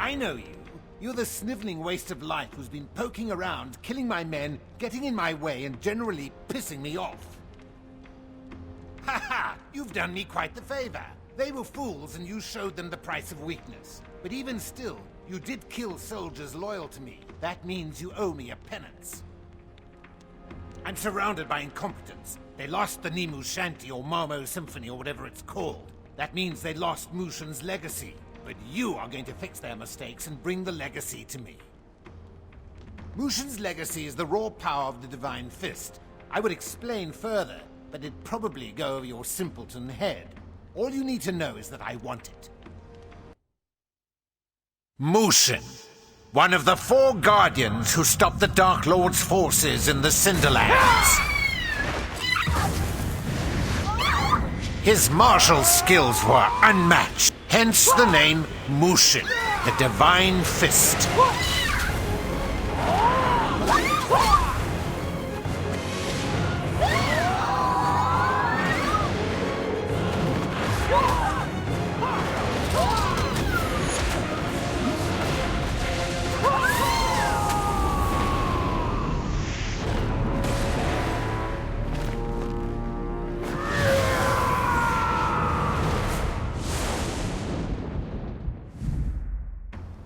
I know you. You're the sniveling waste of life who's been poking around, killing my men, getting in my way, and generally pissing me off. Ha ha! You've done me quite the favor. They were fools and you showed them the price of weakness. But even still, you did kill soldiers loyal to me. That means you owe me a penance. I'm surrounded by incompetents. They lost the Nimu Shanty or Marmo Symphony or whatever it's called. That means they lost Mushin's legacy. But you are going to fix their mistakes and bring the legacy to me. Mushin's legacy is the raw power of the Divine Fist. I would explain further, but it'd probably go over your simpleton head. All you need to know is that I want it. Mushin, one of the 4 Guardians who stopped the Dark Lord's forces in the Cinderlands. His martial skills were unmatched, hence the name Mushin, the Divine Fist.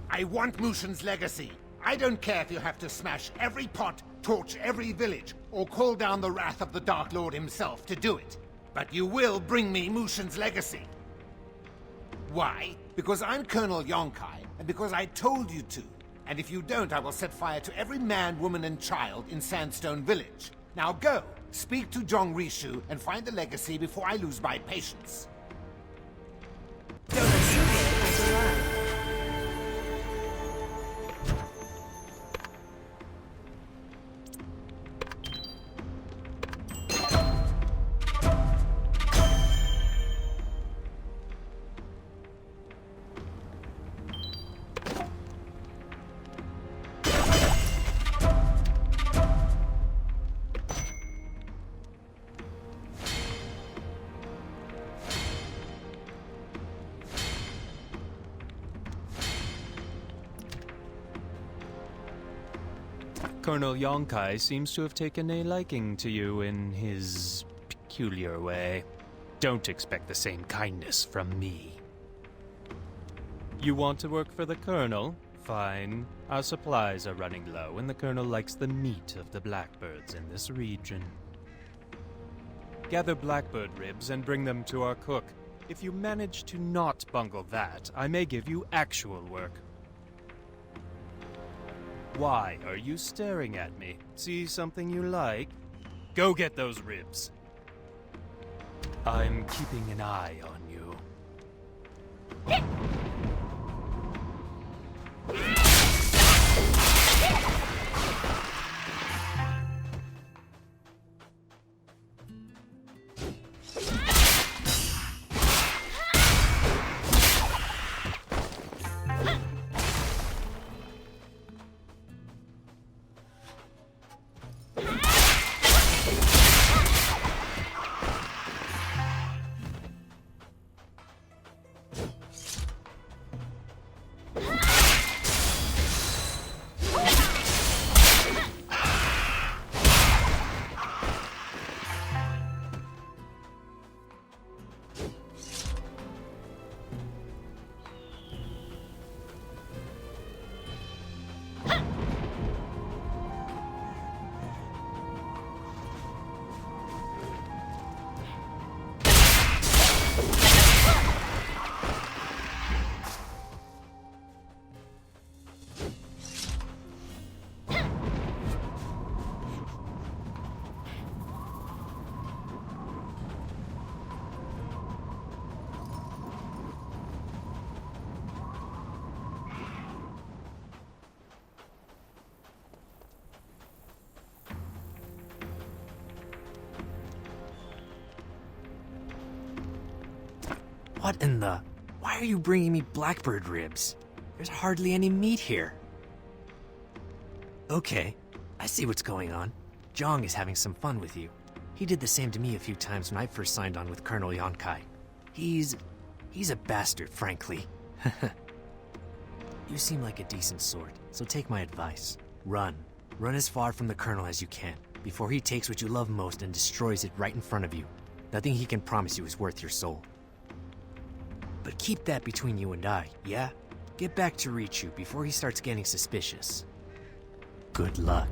I want Mushin's legacy. I don't care if you have to smash every pot, torch every village, or call down the wrath of the Dark Lord himself to do it. But you will bring me Mushin's legacy. Why? Because I'm Colonel Yonkai, and because I told you to. And if you don't, I will set fire to every man, woman, and child in Sandstone Village. Now go, speak to Zhong Rishu, and find the legacy before I lose my patience. Colonel Yonkai seems to have taken a liking to you in his peculiar way. Don't expect the same kindness from me. You want to work for the Colonel? Fine. Our supplies are running low, and the Colonel likes the meat of the blackbirds in this region. Gather blackbird ribs and bring them to our cook. If you manage to not bungle that, I may give you actual work. Why are you staring at me? See something you like? Go get those ribs. I'm keeping an eye on you. What in the... Why are you bringing me blackbird ribs? There's hardly any meat here. Okay, I see what's going on. Zhong is having some fun with you. He did the same to me a few times when I first signed on with Colonel Yonkai. He's a bastard, frankly. You seem like a decent sort, so take my advice. Run. Run as far from the Colonel as you can, before he takes what you love most and destroys it right in front of you. Nothing he can promise you is worth your soul. But keep that between you and I, yeah? Get back to Richu before he starts getting suspicious. Good luck.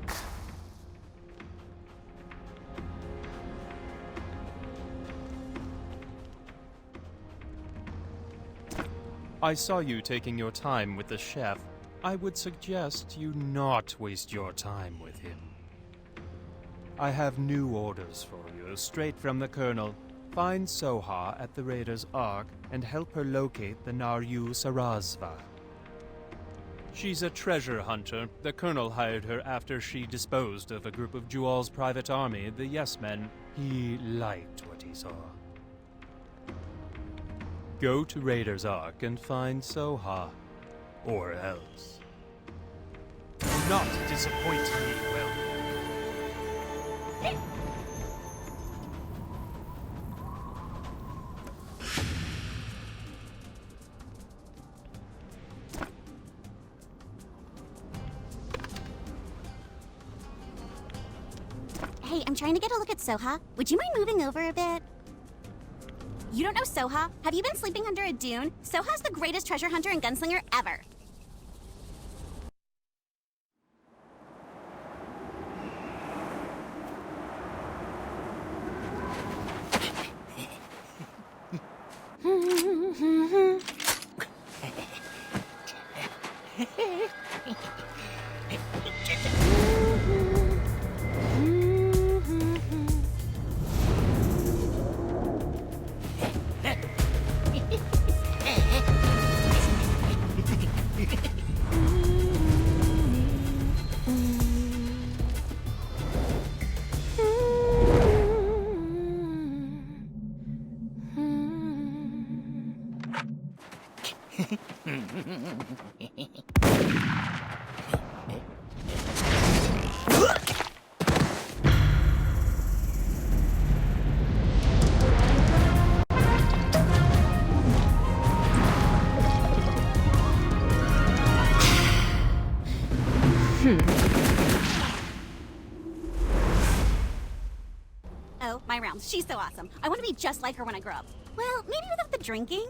I saw you taking your time with the chef. I would suggest you not waste your time with him. I have new orders for you, straight from the Colonel. Find Soha at the Raider's Ark and help her locate the Naryu Sarasva. She's a treasure hunter. The Colonel hired her after she disposed of a group of Jual's private army, the Yes Men. He liked what he saw. Go to Raider's Ark and find Soha. Or else. Do not disappoint me, Will. Hey, I'm trying to get a look at Soha. Would you mind moving over a bit? You don't know Soha? Have you been sleeping under a dune? Soha's the greatest treasure hunter and gunslinger ever. Oh, my rounds. She's so awesome. I want to be just like her when I grow up. Well, maybe without the drinking.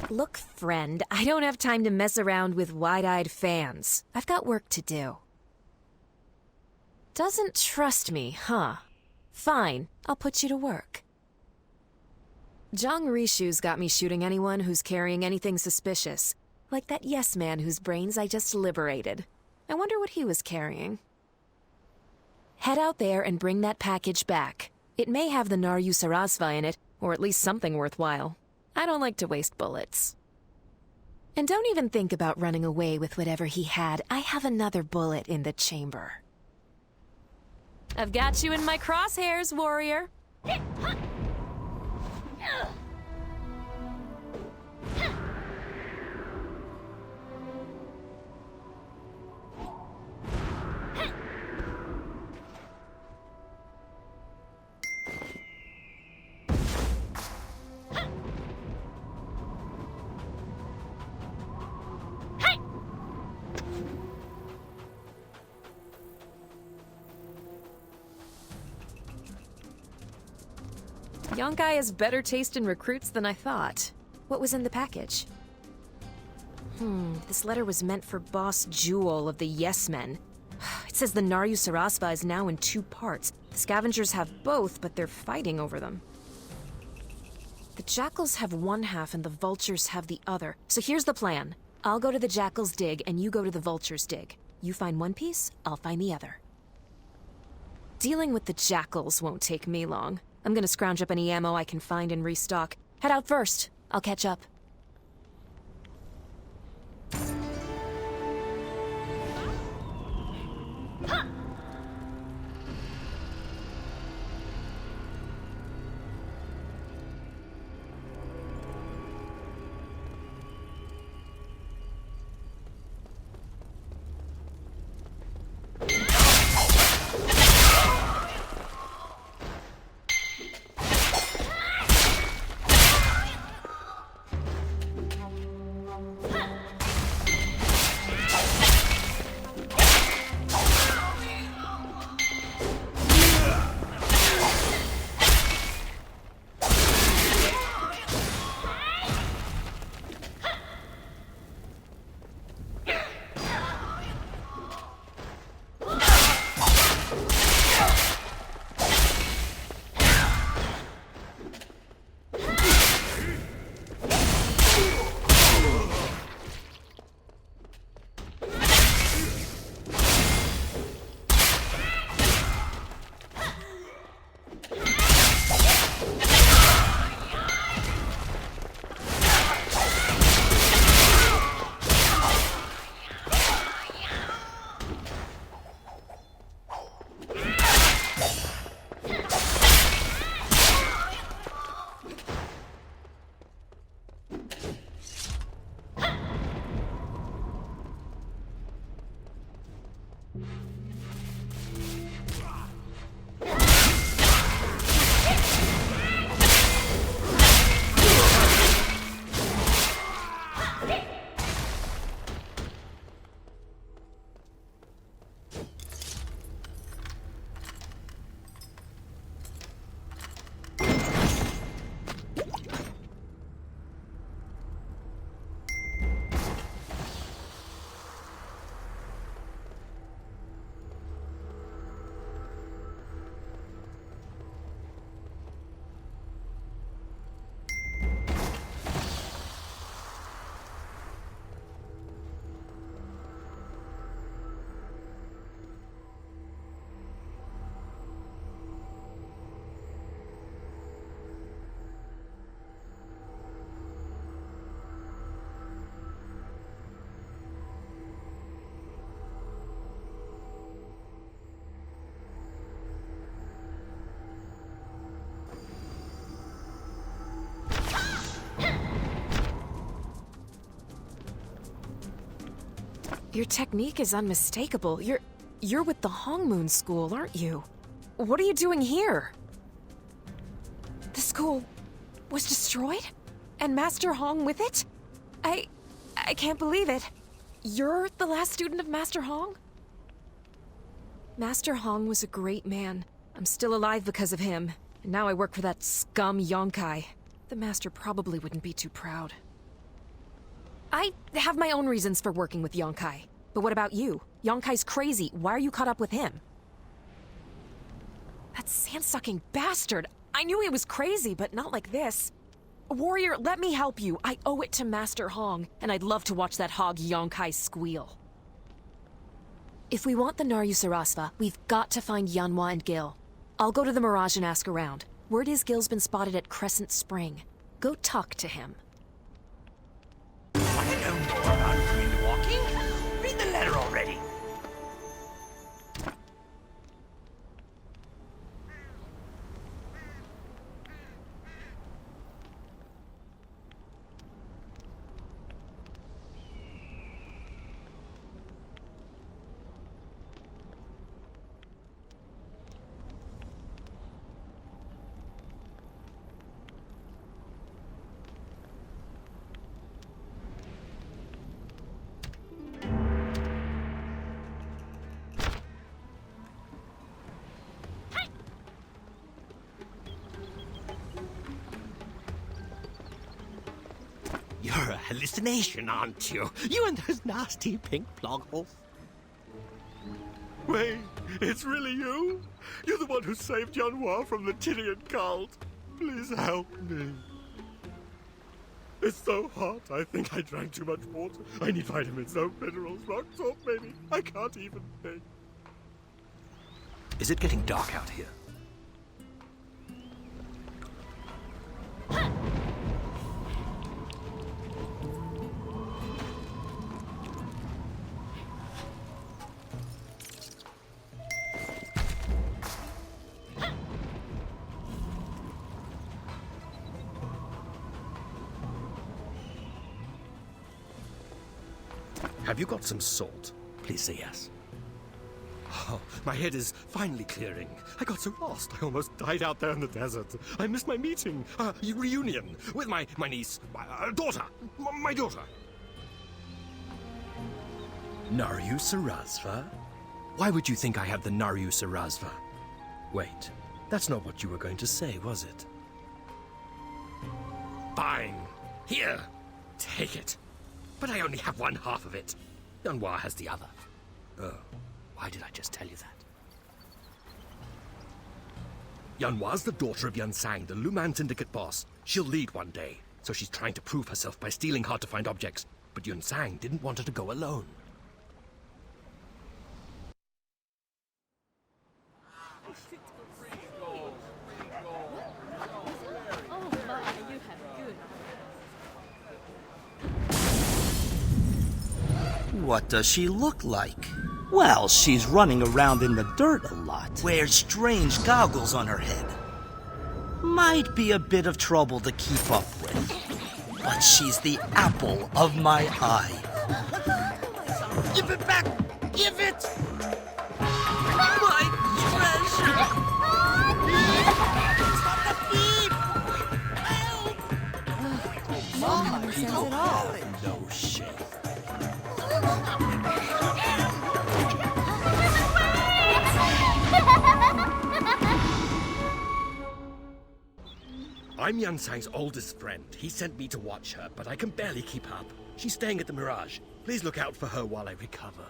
Look, friend, I don't have time to mess around with wide-eyed fans. I've got work to do. Doesn't trust me, huh? Fine, I'll put you to work. Zhang Rishu's got me shooting anyone who's carrying anything suspicious. Like that yes man whose brains I just liberated. I wonder what he was carrying. Head out there and bring that package back. It may have the Naryu Sarasva in it, or at least something worthwhile. I don't like to waste bullets. And don't even think about running away with whatever he had. I have another bullet in the chamber. I've got you in my crosshairs, warrior. Yonkai has better taste in recruits than I thought. What was in the package? This letter was meant for Boss Jewel of the Yes Men. It says the Naryu Sarasva is now in 2 parts. The scavengers have both, but they're fighting over them. The jackals have one half and the vultures have the other. So here's the plan. I'll go to the jackals' dig and you go to the vultures' dig. You find one piece, I'll find the other. Dealing with the jackals won't take me long. I'm gonna scrounge up any ammo I can find and restock. Head out first. I'll catch up. Your technique is unmistakable. You're with the Hongmoon School, aren't you? What are you doing here? The school was destroyed? And Master Hong with it? I can't believe it. You're the last student of Master Hong? Master Hong was a great man. I'm still alive because of him. And now I work for that scum Yonkai. The Master probably wouldn't be too proud. I have my own reasons for working with Yonkai. But what about you? Yonkai's crazy. Why are you caught up with him? That sand-sucking bastard! I knew he was crazy, but not like this. Warrior, let me help you. I owe it to Master Hong, and I'd love to watch that hog Yonkai squeal. If we want the Naryu Sarasva, we've got to find Yanhua and Gil. I'll go to the Mirage and ask around. Word is Gil's been spotted at Crescent Spring. Go talk to him. Want to know more about wind walking? Read the letter already. You're a hallucination, aren't you? You and those nasty pink plogholes. Wait, it's really you? You're the one who saved Yanhua from the Tyrian cult. Please help me. It's so hot. I think I drank too much water. I need vitamins, no minerals, rock salt, maybe. I can't even think. Is it getting dark out here? Have you got some salt? Please say yes. Oh, my head is finally clearing. I got so lost. I almost died out there in the desert. I missed my meeting, reunion with my niece, my daughter, my daughter. Naryu Sarazva? Why would you think I have the Naryu Sarazva? Wait, that's not what you were going to say, was it? Fine. Here, take it. But I only have one half of it. Yanhua has the other. Oh, why did I just tell you that? Yanhua's the daughter of Yansang, the Luman Syndicate boss. She'll lead one day, so she's trying to prove herself by stealing hard-to-find objects. But Yansang didn't want her to go alone. What does she look like? Well, she's running around in the dirt a lot. Wears strange goggles on her head. Might be a bit of trouble to keep up with. But she's the apple of my eye. Give it back! Give it! My treasure! Stop the thief! Help! No sense at all. No shame. I'm Yansang's oldest friend. He sent me to watch her, but I can barely keep up. She's staying at the Mirage. Please look out for her while I recover.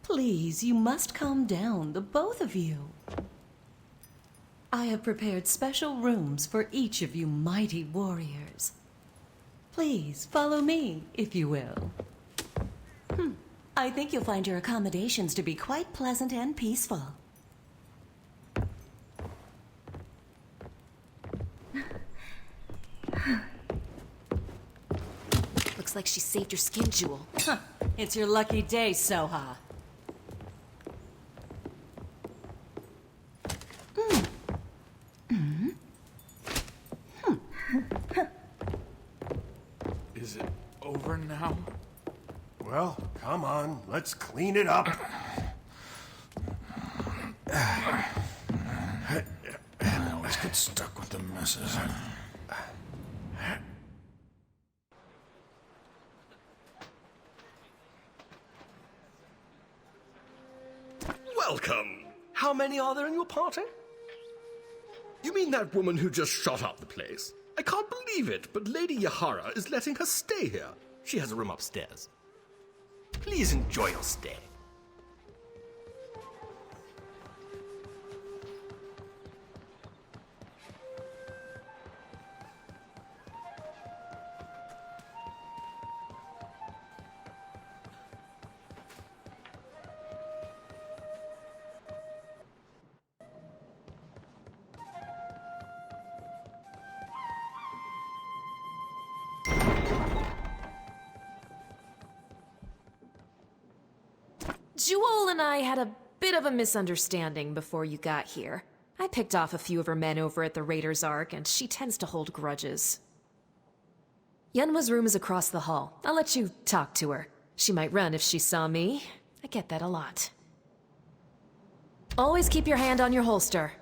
Please, you must calm down, the both of you. I have prepared special rooms for each of you mighty warriors. Please, follow me, if you will. I think you'll find your accommodations to be quite pleasant and peaceful. Looks like she saved your skin, Jewel. It's your lucky day, Soha. Is it over now? Well, come on, let's clean it up. I always get stuck with the messes. Welcome! How many are there in your party? You mean that woman who just shot up the place? I can't believe it, but Lady Yahara is letting her stay here. She has a room upstairs. Please enjoy your stay. Jewel and I had a bit of a misunderstanding before you got here. I picked off a few of her men over at the Raiders Ark, and she tends to hold grudges. Yunwa's room is across the hall. I'll let you talk to her. She might run if she saw me. I get that a lot. Always keep your hand on your holster.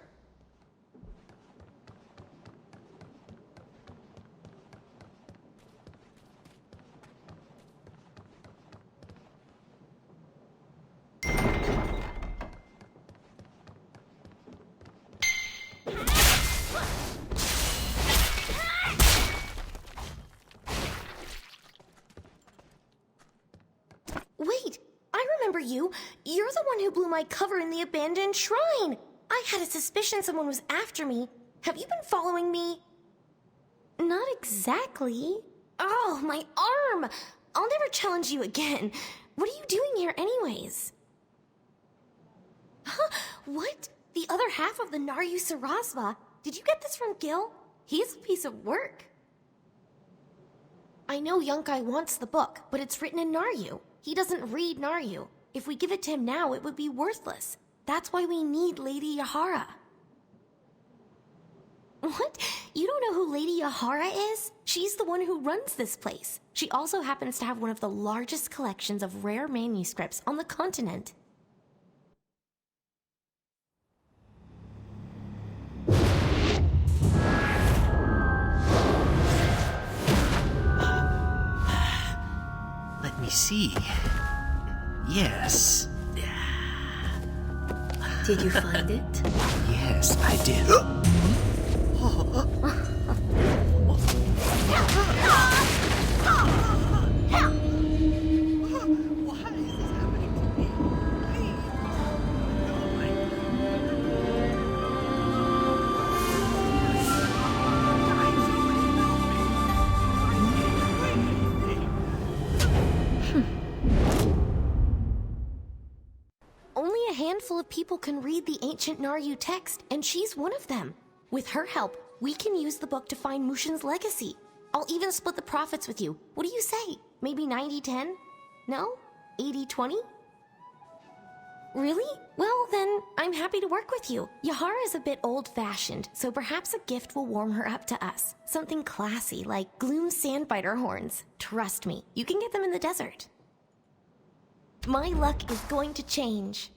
Wait, I remember you. You're the one who blew my cover in the abandoned shrine. I had a suspicion someone was after me. Have you been following me? Not exactly. Oh, my arm! I'll never challenge you again. What are you doing here anyways? Huh? What? The other half of the Naryu Sarasva? Did you get this from Gil? He's a piece of work. I know Yunkai wants the book, but it's written in Naryu. He doesn't read Naryu. If we give it to him now, it would be worthless. That's why we need Lady Yahara. What? You don't know who Lady Yahara is? She's the one who runs this place. She also happens to have one of the largest collections of rare manuscripts on the continent. Let me see. Yes. Did you find it? Yes, I did. handful of people can read the ancient Naryu text, and she's one of them. With her help, we can use the book to find Mushin's legacy. I'll even split the profits with you. What do you say? Maybe 90-10? No? 80-20? Really? Well, then, I'm happy to work with you. Yahara is a bit old-fashioned, so perhaps a gift will warm her up to us. Something classy, like Gloom Sandbiter horns. Trust me, you can get them in the desert. My luck is going to change.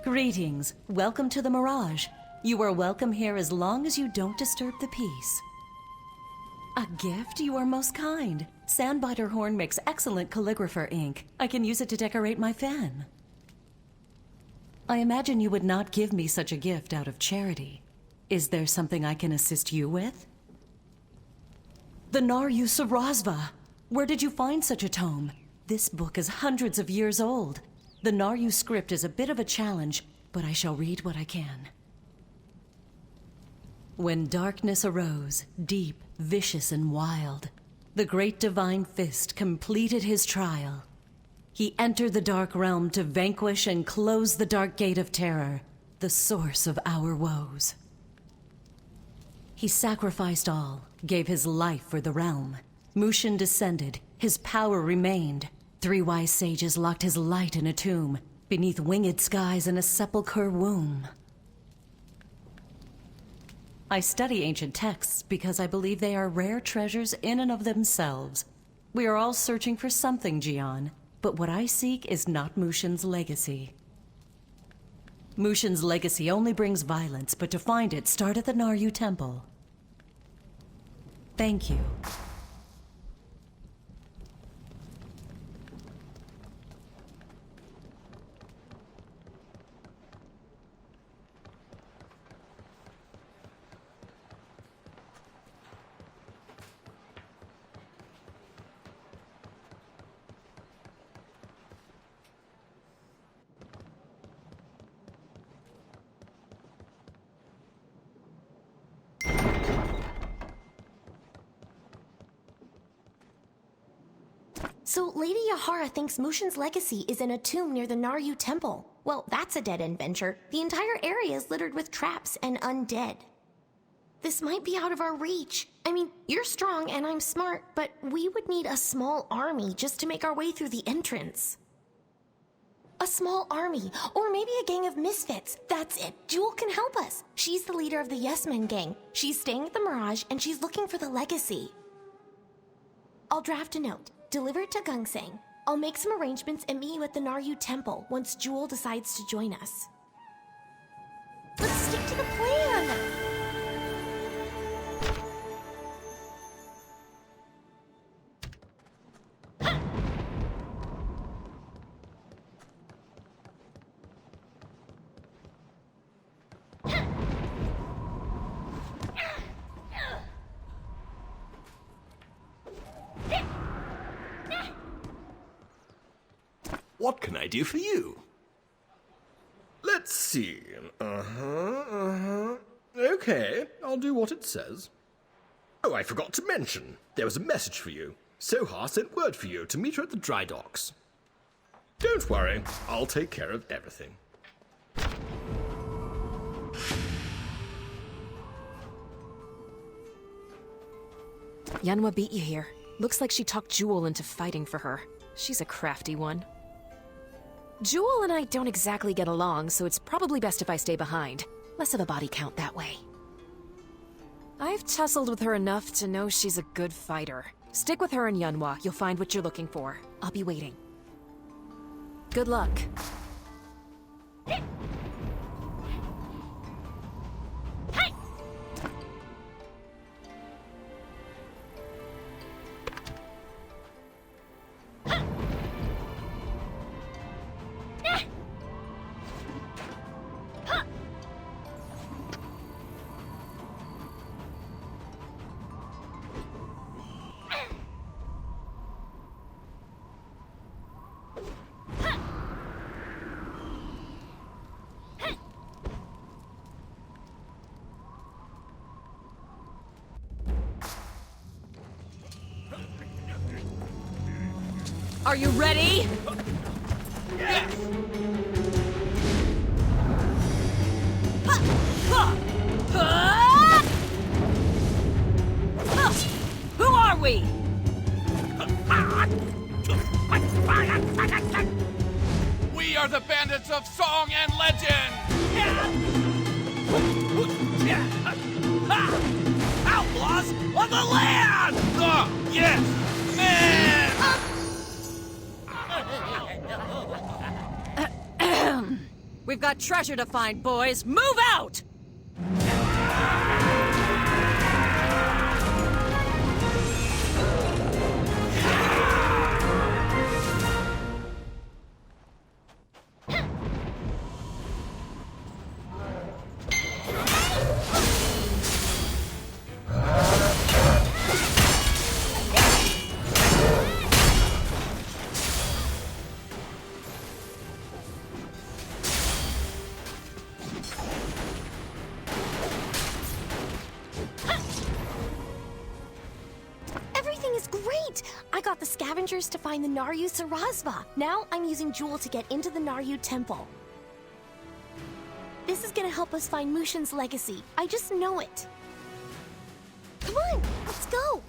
Greetings. Welcome to the Mirage. You are welcome here as long as you don't disturb the peace. A gift? You are most kind. Sandbiter horn makes excellent calligrapher ink. I can use it to decorate my fan. I imagine you would not give me such a gift out of charity. Is there something I can assist you with? The Naryu Sarasva! Where did you find such a tome? This book is hundreds of years old. The Naryu script is a bit of a challenge, but I shall read what I can. When darkness arose, deep, vicious, and wild, the great divine fist completed his trial. He entered the dark realm to vanquish and close the dark gate of terror, the source of our woes. He sacrificed all, gave his life for the realm. Mushin descended, his power remained. 3 wise sages locked his light in a tomb, beneath winged skies in a sepulchre womb. I study ancient texts because I believe they are rare treasures in and of themselves. We are all searching for something, Jian, but what I seek is not Mushin's legacy. Mushin's legacy only brings violence, but to find it, start at the Naryu Temple. Thank you. So Lady Yahara thinks Mushin's legacy is in a tomb near the Naryu Temple. Well, that's a dead-end venture. The entire area is littered with traps and undead. This might be out of our reach. I mean, you're strong and I'm smart, but we would need a small army just to make our way through the entrance. A small army, or maybe a gang of misfits. That's it. Jewel can help us. She's the leader of the Yes Men gang. She's staying at the Mirage and she's looking for the legacy. I'll draft a note. Deliver it to Gungsang. I'll make some arrangements and meet you at the Naryu Temple once Jewel decides to join us. Let's stick to the plan! What can I do for you? Let's see. Okay, I'll do what it says. Oh, I forgot to mention. There was a message for you. Soha sent word for you to meet her at the dry docks. Don't worry, I'll take care of everything. Yanwa beat you here. Looks like she talked Jewel into fighting for her. She's a crafty one. Jewel and I don't exactly get along, so it's probably best if I stay behind. Less of a body count that way. I've tussled with her enough to know she's a good fighter. Stick with her and Yanwa, you'll find what you're looking for. I'll be waiting. Good luck. Are you ready? Yes! Who are we? We are the bandits of song and legend! Outlaws on the land! Yes! Man! We've got treasure to find, boys. Move out! To find the Naryu Sarasva. Now I'm using Jewel to get into the Naryu temple. This is gonna help us find Mushin's legacy. I just know it. Come on, let's go.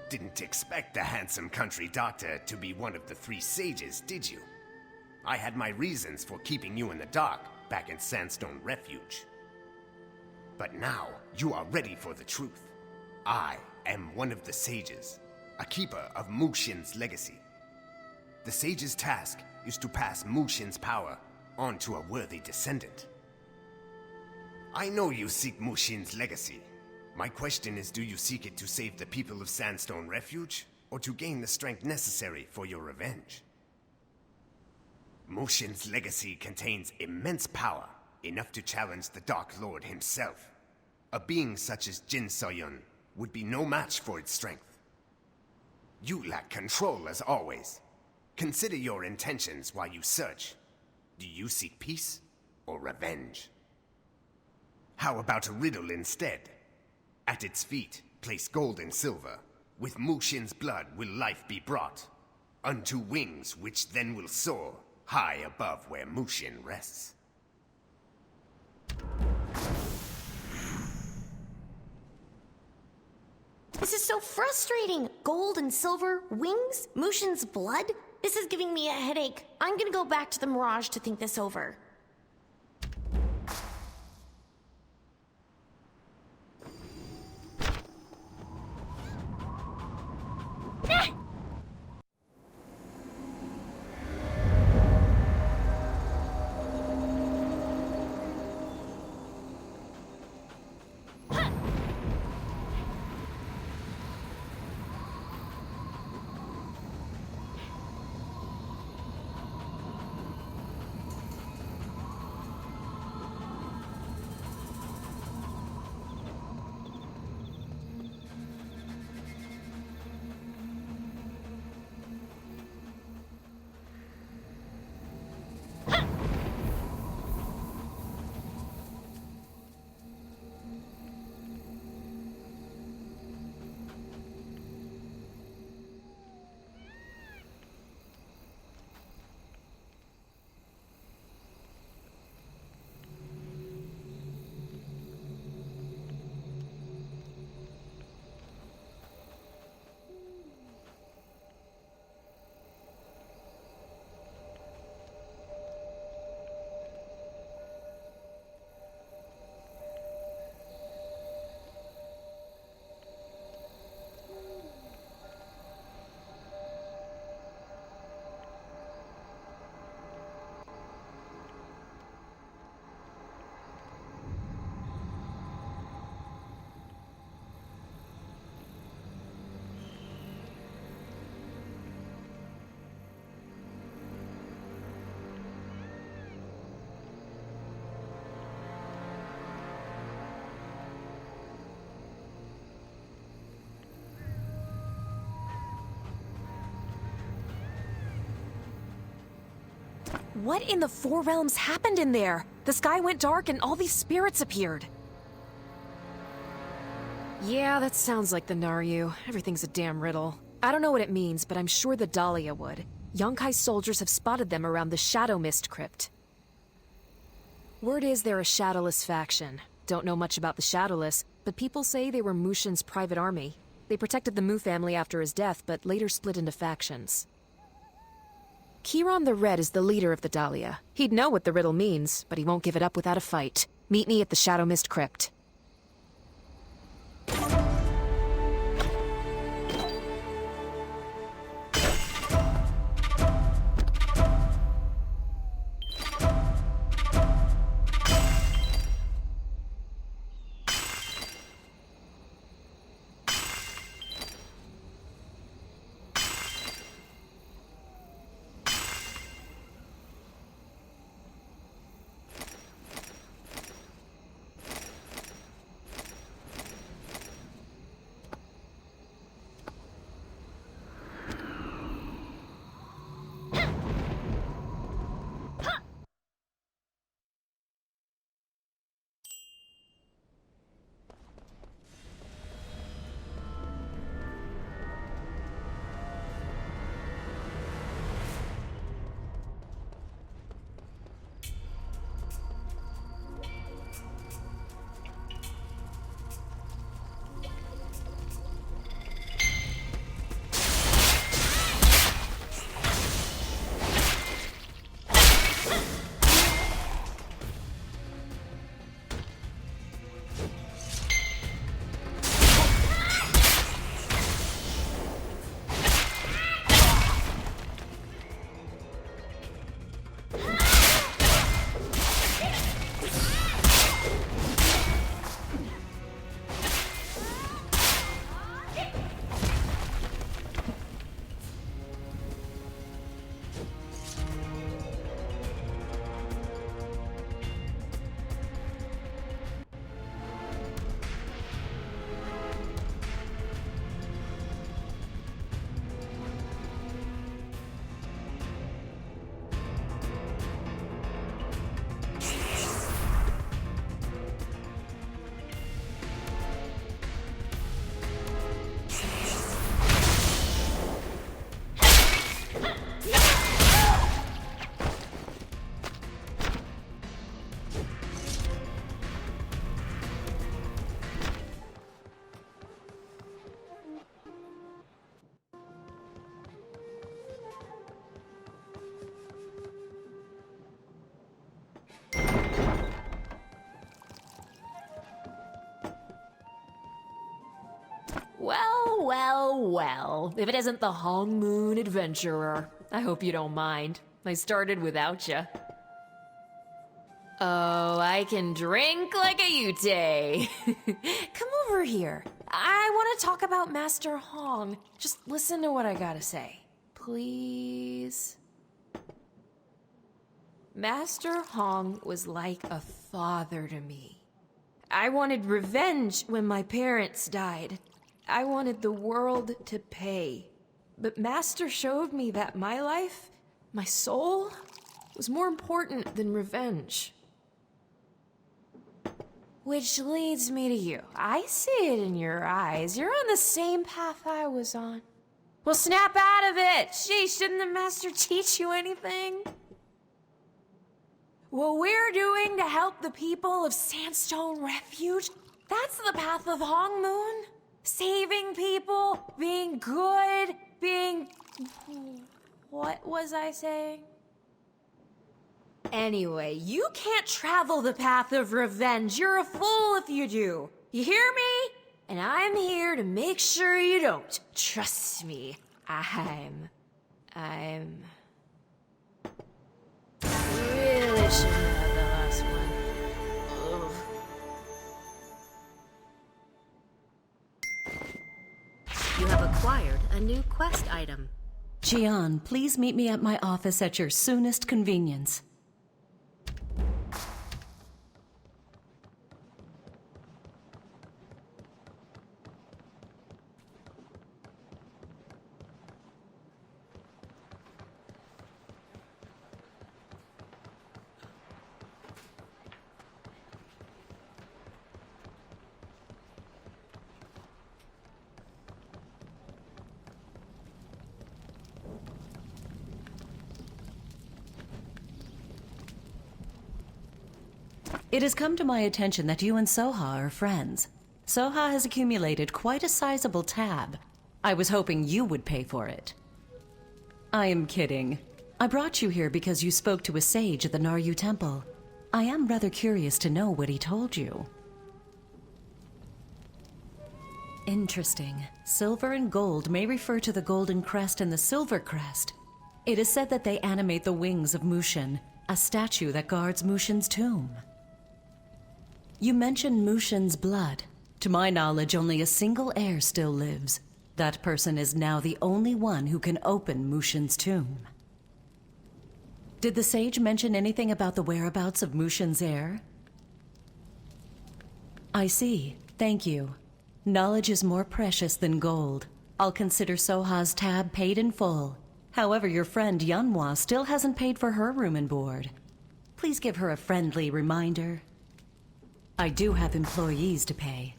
Didn't expect the handsome country doctor to be one of the three sages, did you? I had my reasons for keeping you in the dark back in Sandstone Refuge. But now, you are ready for the truth. I am one of the sages, a keeper of Mushin's legacy. The sage's task is to pass Mushin's power on to a worthy descendant. I know you seek Mushin's legacy. My question is, do you seek it to save the people of Sandstone Refuge, or to gain the strength necessary for your revenge? Mushin's legacy contains immense power, enough to challenge the Dark Lord himself. A being such as Jin would be no match for its strength. You lack control as always, Consider your intentions while you search. Do you seek peace or revenge? How about a riddle instead? At its feet, place gold and silver. With Mushin's blood will life be brought. Unto wings which then will soar, high above where Mushin rests. This is so frustrating! Gold and silver, wings, Mushin's blood? This is giving me a headache. I'm gonna go back to the Mirage to think this over. What in the Four Realms happened in there? The sky went dark and all these spirits appeared. Yeah, that sounds like the Naryu. Everything's a damn riddle. I don't know what it means, but I'm sure the Dahlia would. Yonkai's soldiers have spotted them around the Shadow Mist Crypt. Word is they're a Shadowless faction. Don't know much about the Shadowless, but people say they were Mushin's private army. They protected the Mu family after his death, but later split into factions. Kiron the Red is the leader of the Dahlia. He'd know what the riddle means, but he won't give it up without a fight. Meet me at the Shadow Mist Crypt. well, if it isn't the Hong Moon Adventurer. I hope you don't mind. I started without you. Oh, I can drink like a Yute. Come over here. I want to talk about Master Hong. Just listen to what I gotta say. Please. Master Hong was like a father to me. I wanted revenge when my parents died. I wanted the world to pay. But Master showed me that my life, my soul, was more important than revenge. Which leads me to you. I see it in your eyes. You're on the same path I was on. Well, snap out of it! Gee, shouldn't the Master teach you anything? What we're doing to help the people of Sandstone Refuge, that's the path of Hong Moon. Saving people, being good, being... What was I saying? Anyway, you can't travel the path of revenge. You're a fool if you do. You hear me? And I'm here to make sure you don't. Trust me. I'm... Really shouldn't have had the last one. Ugh. You have acquired a new quest item. Jian, please meet me at my office at your soonest convenience. It has come to my attention that you and Soha are friends. Soha has accumulated quite a sizable tab. I was hoping you would pay for it. I am kidding. I brought you here because you spoke to a sage at the Naryu Temple. I am rather curious to know what he told you. Interesting. Silver and gold may refer to the Golden Crest and the Silver Crest. It is said that they animate the wings of Mushin, a statue that guards Mushin's tomb. You mentioned Mushin's blood. To my knowledge, only a single heir still lives. That person is now the only one who can open Mushin's tomb. Did the sage mention anything about the whereabouts of Mushin's heir? I see. Thank you. Knowledge is more precious than gold. I'll consider Soha's tab paid in full. However, your friend Yunhua still hasn't paid for her room and board. Please give her a friendly reminder. I do have employees to pay.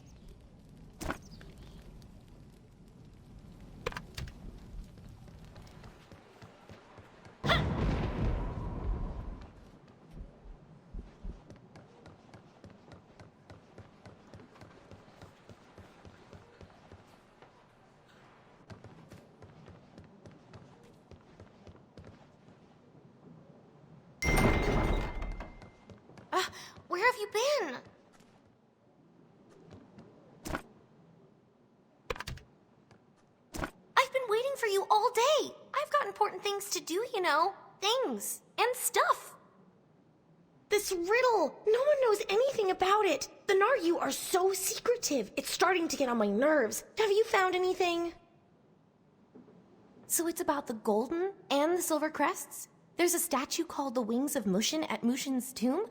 Where have you been? I've been waiting for you all day. I've got important things to do, you know. Things. And stuff. This riddle. No one knows anything about it. The Naryu are so secretive. It's starting to get on my nerves. Have you found anything? So it's about the golden and the silver crests? There's a statue called the Wings of Mushin at Mushin's tomb?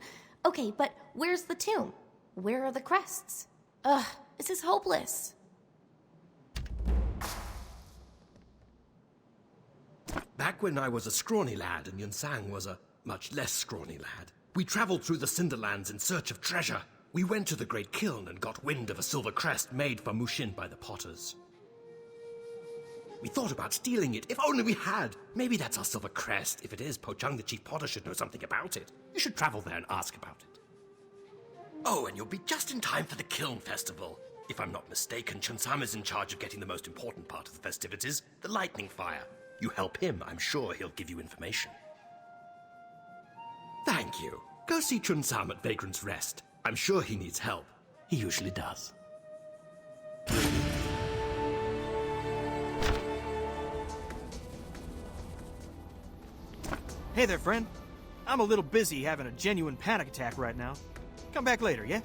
Okay, but where's the tomb? Where are the crests? Ugh, this is hopeless. Back when I was a scrawny lad and Yunsang was a much less scrawny lad, we traveled through the Cinderlands in search of treasure. We went to the Great Kiln and got wind of a silver crest made for Mushin by the potters. We thought about stealing it, if only we had. Maybe that's our silver crest. If it is, Po Chung, the chief potter, should know something about it. You should travel there and ask about it. Oh, and you'll be just in time for the Kiln Festival. If I'm not mistaken, Chunsam is in charge of getting the most important part of the festivities, the lightning fire. You help him, I'm sure he'll give you information. Thank you. Go see Chunsam at Vagrant's Rest. I'm sure he needs help. He usually does. Hey there, friend. I'm a little busy having a genuine panic attack right now. Come back later, yeah?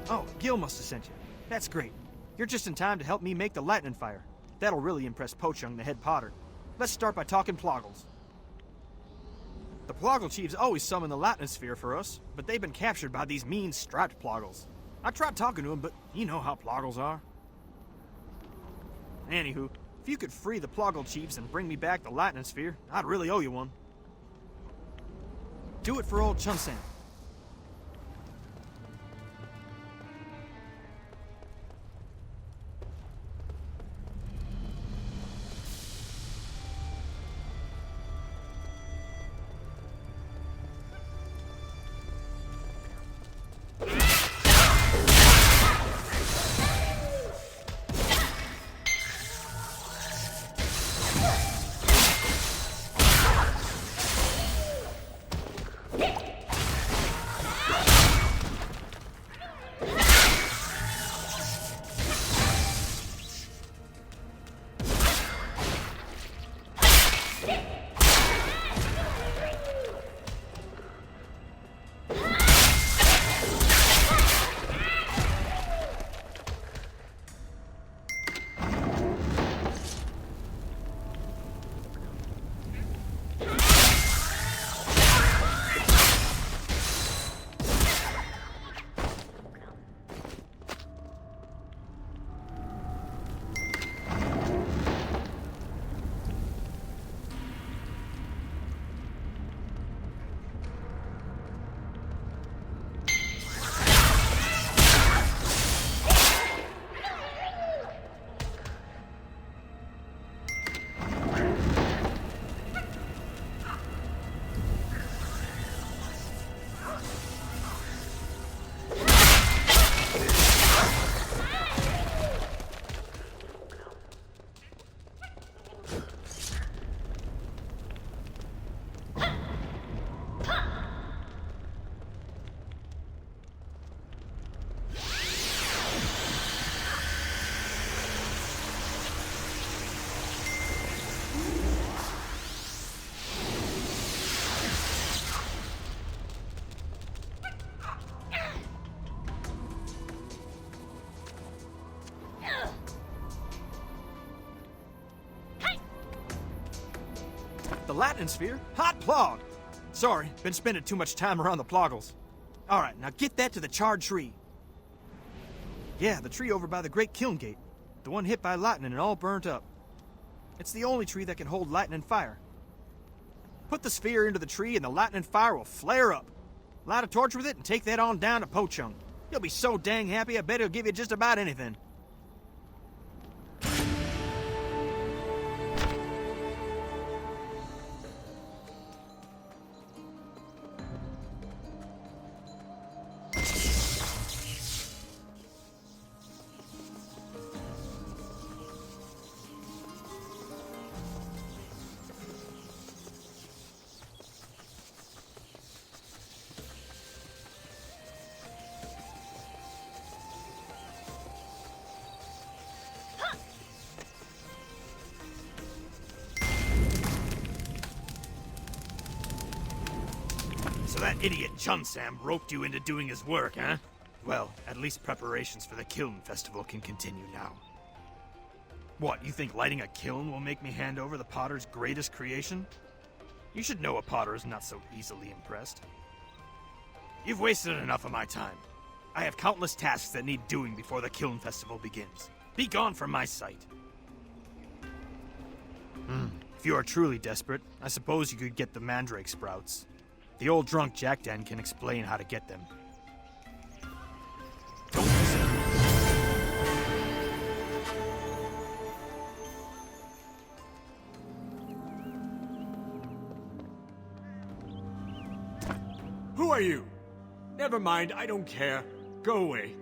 Oh, Gil must have sent you. That's great. You're just in time to help me make the lightning fire. That'll really impress Pochung, the head potter. Let's start by talking Ploggles. The Ploggle chiefs always summon the lightning sphere for us, but they've been captured by these mean striped Ploggles. I tried talking to them, but you know how Ploggles are. Anywho, if you could free the Ploggle chiefs and bring me back the lightning sphere, I'd really owe you one. Do it for old Chun-san. The lightning sphere? Hot plog! Sorry, been spending too much time around the Ploggles. Alright, now get that to the charred tree. Yeah, the tree over by the Great Kiln Gate. The one hit by lightning and all burnt up. It's the only tree that can hold lightning fire. Put the sphere into the tree and the lightning fire will flare up. Light a torch with it and take that on down to Pochung. He'll be so dang happy I bet he'll give you just about anything. So that idiot Chun-Sam roped you into doing his work, huh? Well, at least preparations for the kiln festival can continue now. What, you think lighting a kiln will make me hand over the potter's greatest creation? You should know a potter is not so easily impressed. You've wasted enough of my time. I have countless tasks that need doing before the kiln festival begins. Be gone from my sight. If you are truly desperate, I suppose you could get the mandrake sprouts. The old drunk Jackdan can explain how to get them. Don't listen. Who are you? Never mind, I don't care. Go away.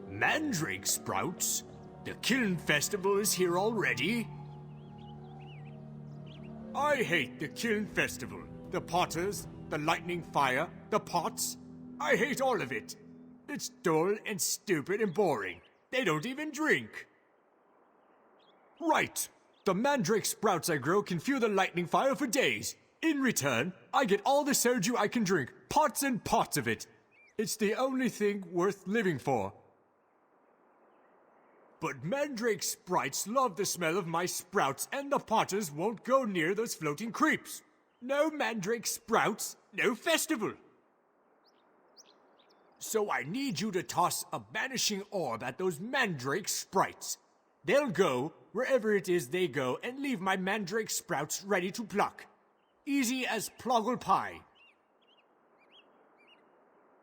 Mandrake sprouts? The kiln festival is here already? I hate the kiln festival. The potters, the lightning fire, the pots. I hate all of it. It's dull and stupid and boring. They don't even drink. Right. The mandrake sprouts I grow can fuel the lightning fire for days. In return, I get all the soju I can drink, pots and pots of it. It's the only thing worth living for. But mandrake sprites love the smell of my sprouts, and the potters won't go near those floating creeps. No mandrake sprouts, no festival. So I need you to toss a banishing orb at those mandrake sprites. They'll go wherever it is they go and leave my mandrake sprouts ready to pluck. Easy as ploggle pie.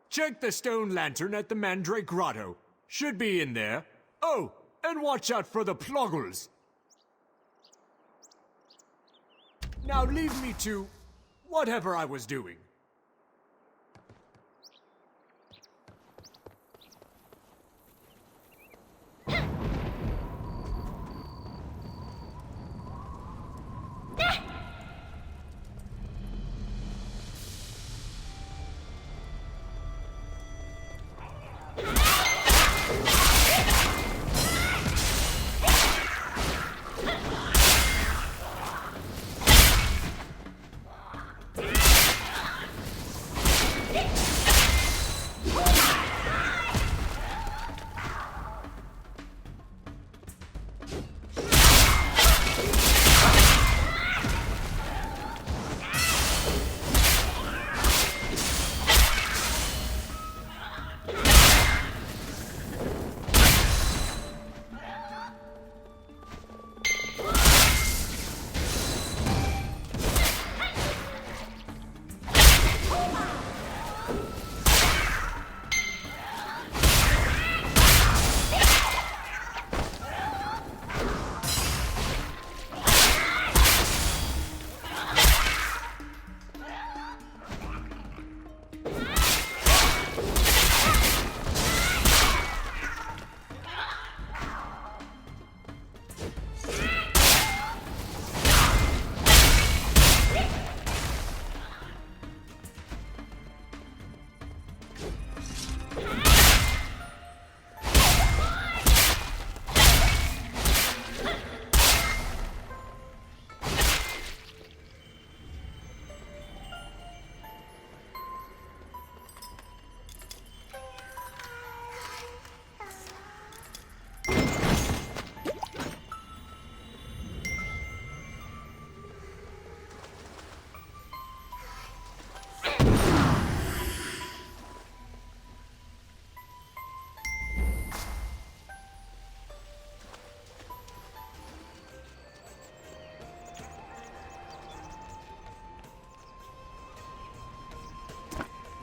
Check the stone lantern at the mandrake grotto. Should be in there. Oh, and watch out for the ploggles. Now leave me to whatever I was doing.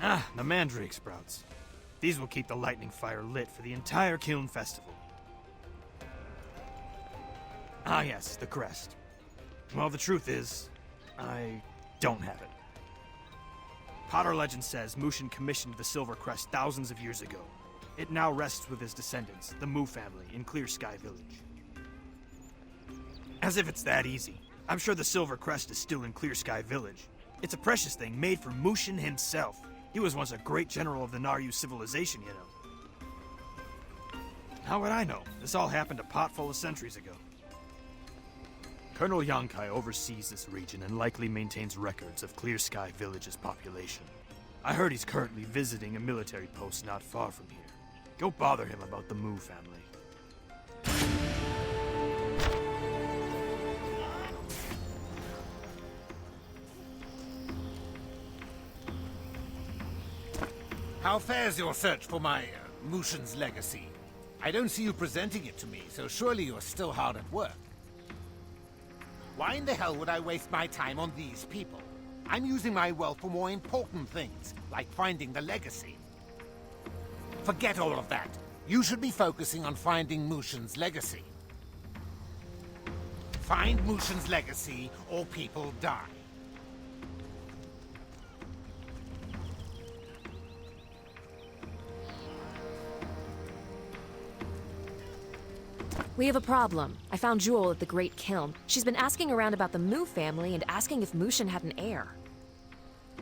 Ah, the mandrake sprouts. These will keep the lightning fire lit for the entire Kiln Festival. Ah yes, the crest. Well, the truth is, I don't have it. Potter legend says Mushin commissioned the Silver Crest thousands of years ago. It now rests with his descendants, the Mu family, in Clear Sky Village. As if it's that easy. I'm sure the Silver Crest is still in Clear Sky Village. It's a precious thing made for Mushin himself. He was once a great general of the Naryu civilization, you know. How would I know? This all happened a pot full of centuries ago. Colonel Yankai oversees this region and likely maintains records of Clear Sky Village's population. I heard he's currently visiting a military post not far from here. Go bother him about the Mu family. How fares your search for my Mushin's legacy? I don't see you presenting it to me, so surely you're still hard at work. Why in the hell would I waste my time on these people? I'm using my wealth for more important things, like finding the legacy. Forget all of that. You should be focusing on finding Mushin's legacy. Find Mushin's legacy, or people die. We have a problem. I found Jewel at the Great Kiln. She's been asking around about the Mu family and asking if Mushin had an heir.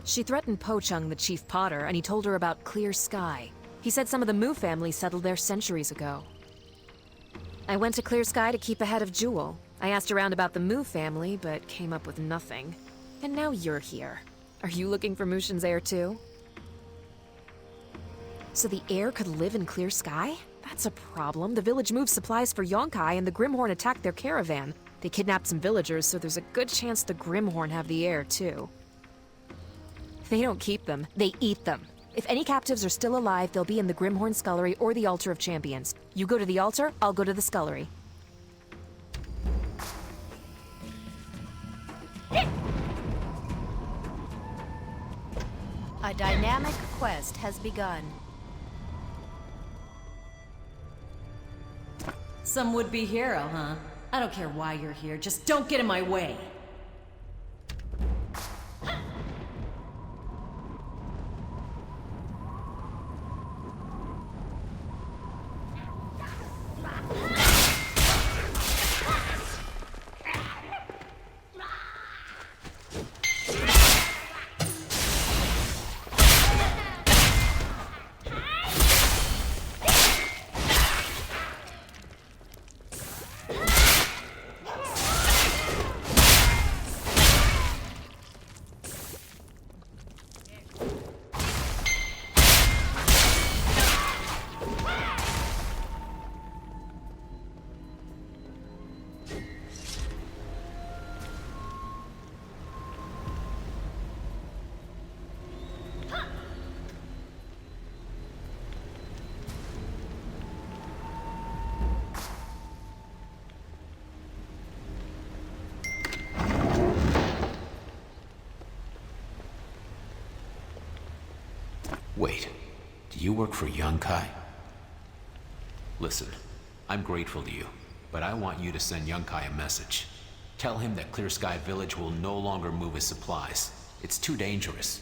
She threatened Pochung, the chief potter, and he told her about Clear Sky. He said some of the Mu family settled there centuries ago. I went to Clear Sky to keep ahead of Jewel. I asked around about the Moo family, but came up with nothing. And now you're here. Are you looking for Mushin's heir too? So the heir could live in Clear Sky? That's a problem. The village moved supplies for Yonkai and the Grimhorn attacked their caravan. They kidnapped some villagers, so there's a good chance the Grimhorn have the heir too. They don't keep them, they eat them. If any captives are still alive, they'll be in the Grimhorn Scullery or the Altar of Champions. You go to the altar, I'll go to the Scullery. A dynamic quest has begun. Some would-be hero, huh? I don't care why you're here, just don't get in my way. Wait, do you work for Yonkai? Listen, I'm grateful to you, but I want you to send Yonkai a message. Tell him that Clear Sky Village will no longer move his supplies. It's too dangerous.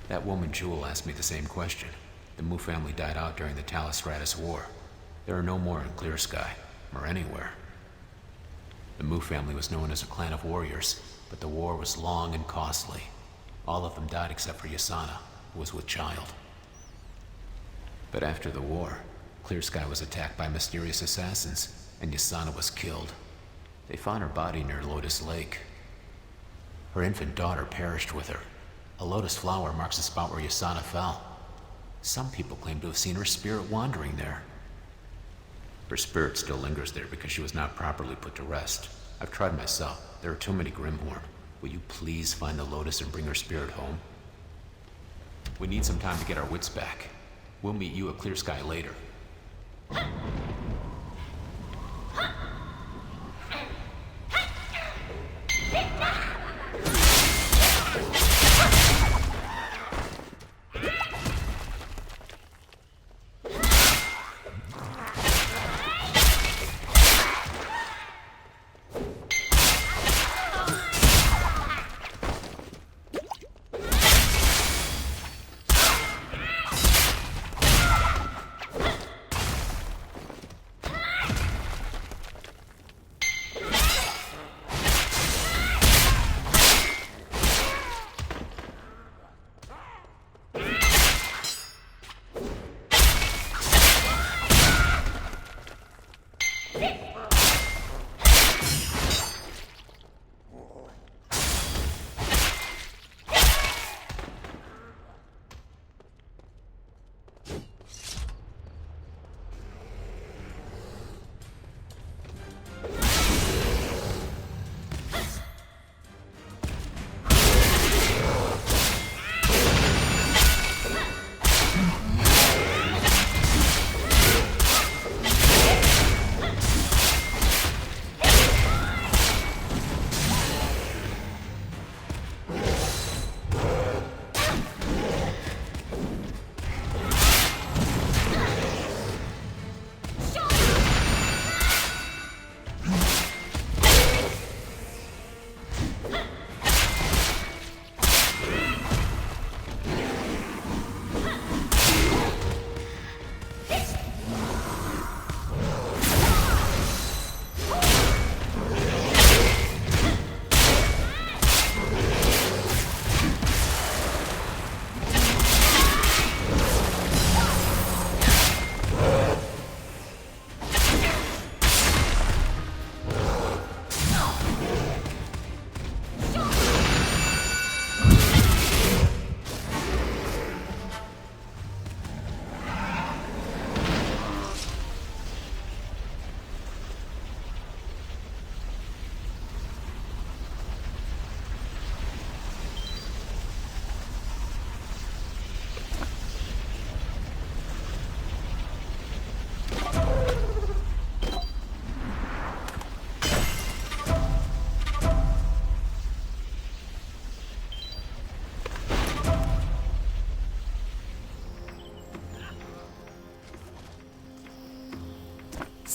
That woman Jewel asked me the same question. The Mu family died out during the Talastratus War. There are no more in Clear Sky, or anywhere. The Mu family was known as a clan of warriors, but the war was long and costly. All of them died except for Yasana, who was with child. But after the war, Clear Sky was attacked by mysterious assassins, and Yasana was killed. They found her body near Lotus Lake. Her infant daughter perished with her. A lotus flower marks the spot where Yasana fell. Some people claim to have seen her spirit wandering there. Her spirit still lingers there because she was not properly put to rest. I've tried myself. There are too many Grimhorn. Will you please find the Lotus and bring her spirit home? We need some time to get our wits back. We'll meet you at Clear Sky later.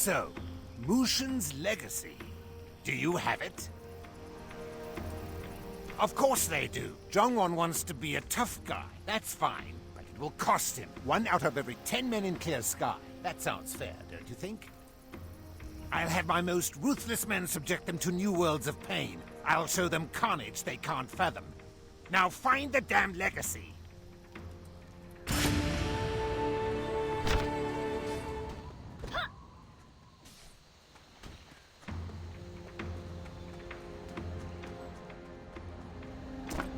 So, Mushin's legacy. Do you have it? Of course they do. Zhongwon wants to be a tough guy. That's fine, but it will cost him. 1 out of every 10 men in Clear Sky. That sounds fair, don't you think? I'll have my most ruthless men subject them to new worlds of pain. I'll show them carnage they can't fathom. Now find the damn legacy.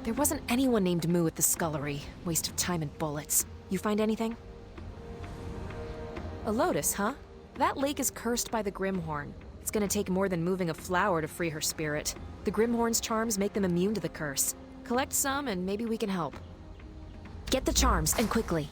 There wasn't anyone named Moo at the scullery. Waste of time and bullets. You find anything? A lotus, huh? That lake is cursed by the Grimhorn. It's gonna take more than moving a flower to free her spirit. The Grimhorn's charms make them immune to the curse. Collect some and maybe we can help. Get the charms, and quickly.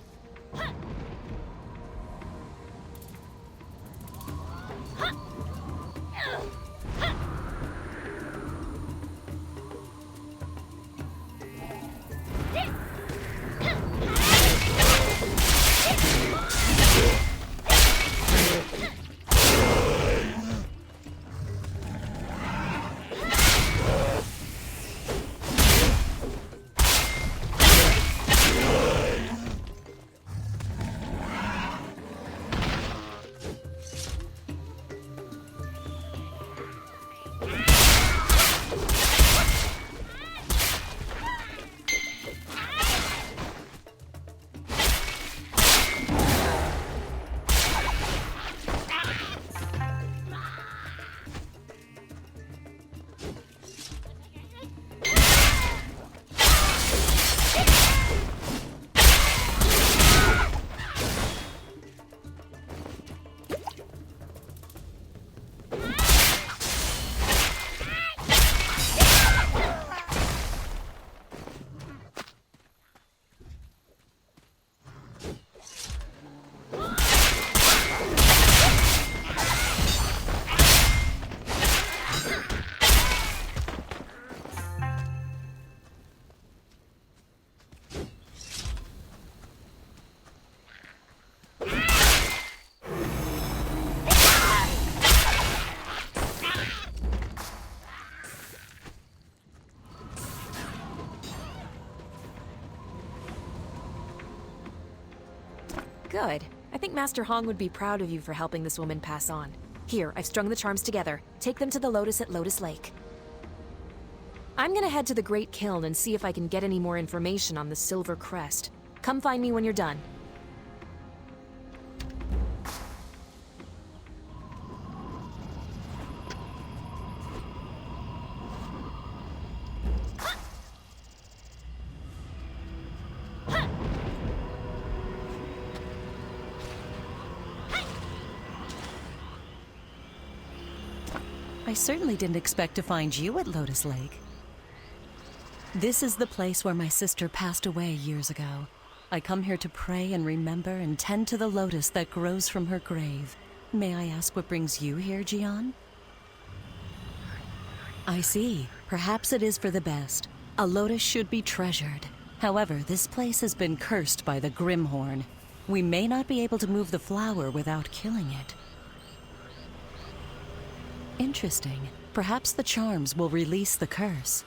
Good. I think Master Hong would be proud of you for helping this woman pass on. Here, I've strung the charms together. Take them to the Lotus at Lotus Lake. I'm gonna head to the Great Kiln and see if I can get any more information on the Silver Crest. Come find me when you're done. I certainly didn't expect to find you at Lotus Lake. This is the place where my sister passed away years ago. I come here to pray and remember and tend to the lotus that grows from her grave. May I ask what brings you here, Jian? I see. Perhaps it is for the best. A lotus should be treasured. However, this place has been cursed by the Grimhorn. We may not be able to move the flower without killing it. Interesting. Perhaps the charms will release the curse.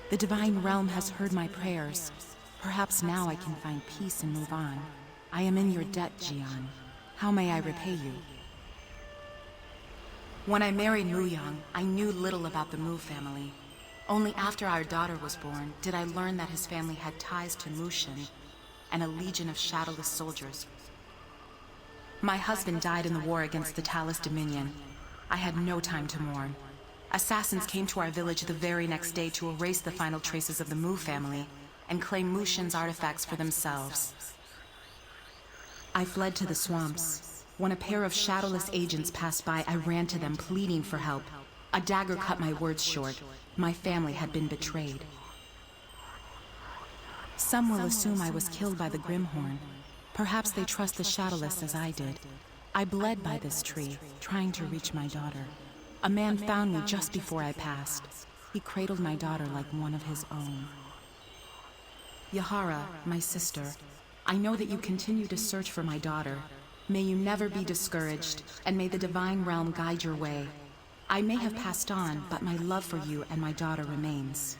The Divine Realm has heard my prayers. Perhaps now I can find peace and move on. I am in your debt, Jian. How may I repay you? When I married Mu Yang, I knew little about the Mu family. Only after our daughter was born did I learn that his family had ties to Mushin and a legion of shadowless soldiers. My husband died in the war against the Talus Dominion. I had no time to mourn. Assassins came to our village the very next day to erase the final traces of the Mu family and claim Mushin's artifacts for themselves. I fled to the swamps. When a pair of shadowless agents passed by, I ran to them, pleading for help. A dagger cut my words short. My family had been betrayed. Some will assume I was killed by the Grimhorn. Perhaps they trust the shadowless as I did. I bled by this tree, trying to reach my daughter. A man found me just before I passed. He cradled my daughter like one of his own. Yahara, my sister, I know that you continue to search for my daughter. May you never be discouraged, and may the divine realm guide your way. I may have passed on, but my love for you and my daughter remains.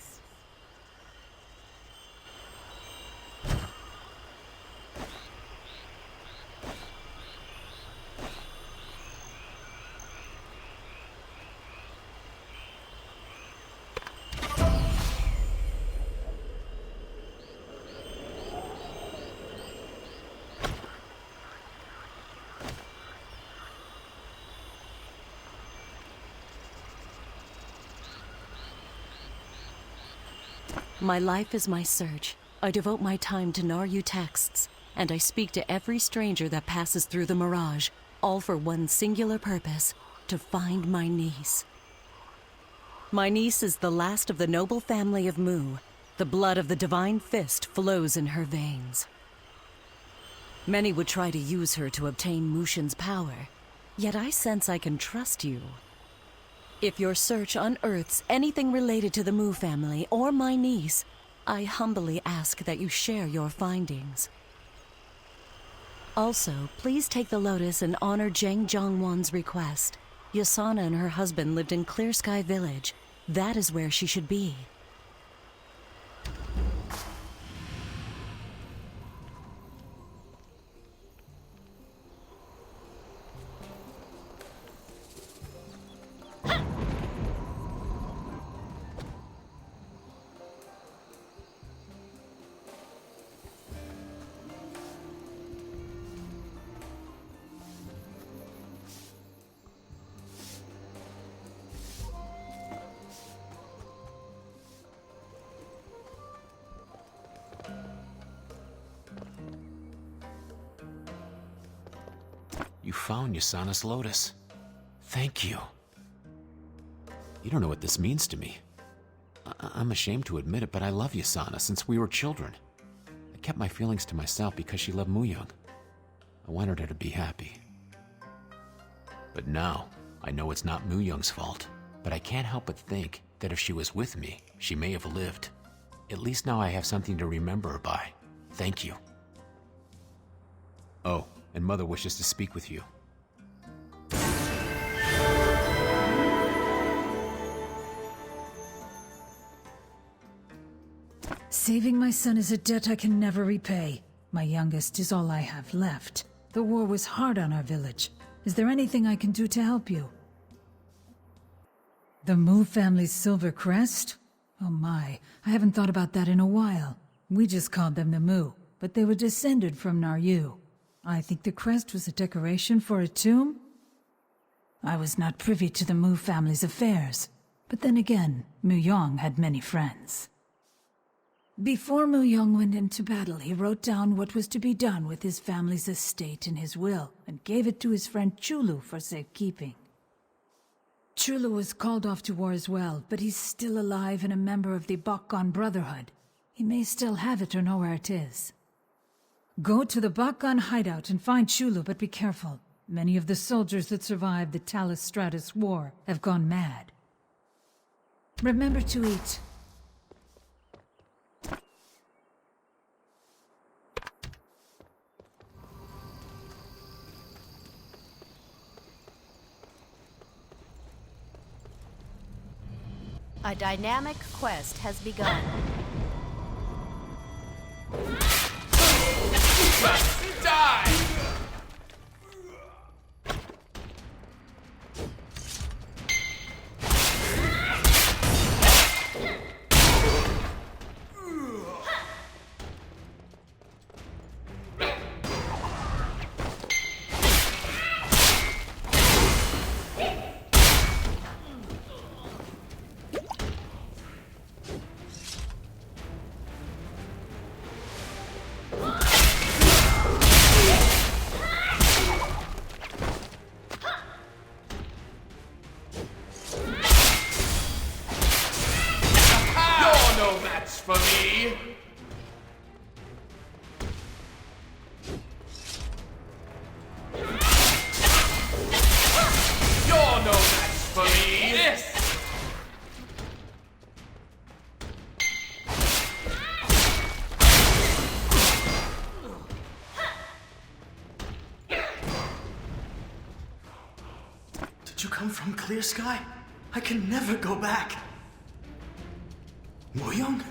My life is my search. I devote my time to Naryu texts, and I speak to every stranger that passes through the mirage, all for one singular purpose, to find my niece. My niece is the last of the noble family of Mu. The blood of the Divine Fist flows in her veins. Many would try to use her to obtain Mushin's power, yet I sense I can trust you. If your search unearths anything related to the Mu family or my niece, I humbly ask that you share your findings. Also, please take the Lotus and honor Zhang Zhongwan's request. Yasana and her husband lived in Clear Sky Village. That is where she should be. You found Yasana's Lotus. Thank you. You don't know what this means to me. I'm ashamed to admit it, but I love Yasana since we were children. I kept my feelings to myself because she loved Muyang. I wanted her to be happy. But now, I know it's not Muyang's fault, but I can't help but think that if she was with me, she may have lived. At least now I have something to remember her by. Thank you. Oh, and Mother wishes to speak with you. Saving my son is a debt I can never repay. My youngest is all I have left. The war was hard on our village. Is there anything I can do to help you? The Mu family's silver crest? Oh my, I haven't thought about that in a while. We just called them the Mu, but they were descended from Naryu. I think the crest was a decoration for a tomb? I was not privy to the Mu family's affairs. But then again, Muyang had many friends. Before Muyang went into battle, he wrote down what was to be done with his family's estate in his will, and gave it to his friend Chulu for safekeeping. Chulu was called off to war as well, but he's still alive and a member of the Bakgon Brotherhood. He may still have it or know where it is. Go to the Bakgon hideout and find Chulu, but be careful. Many of the soldiers that survived the Talus Stratus War have gone mad. Remember to eat. A dynamic quest has begun. Die! match for me. You're no match for me. Yes. Did you come from Clear Sky? I can never go back. Woo-young?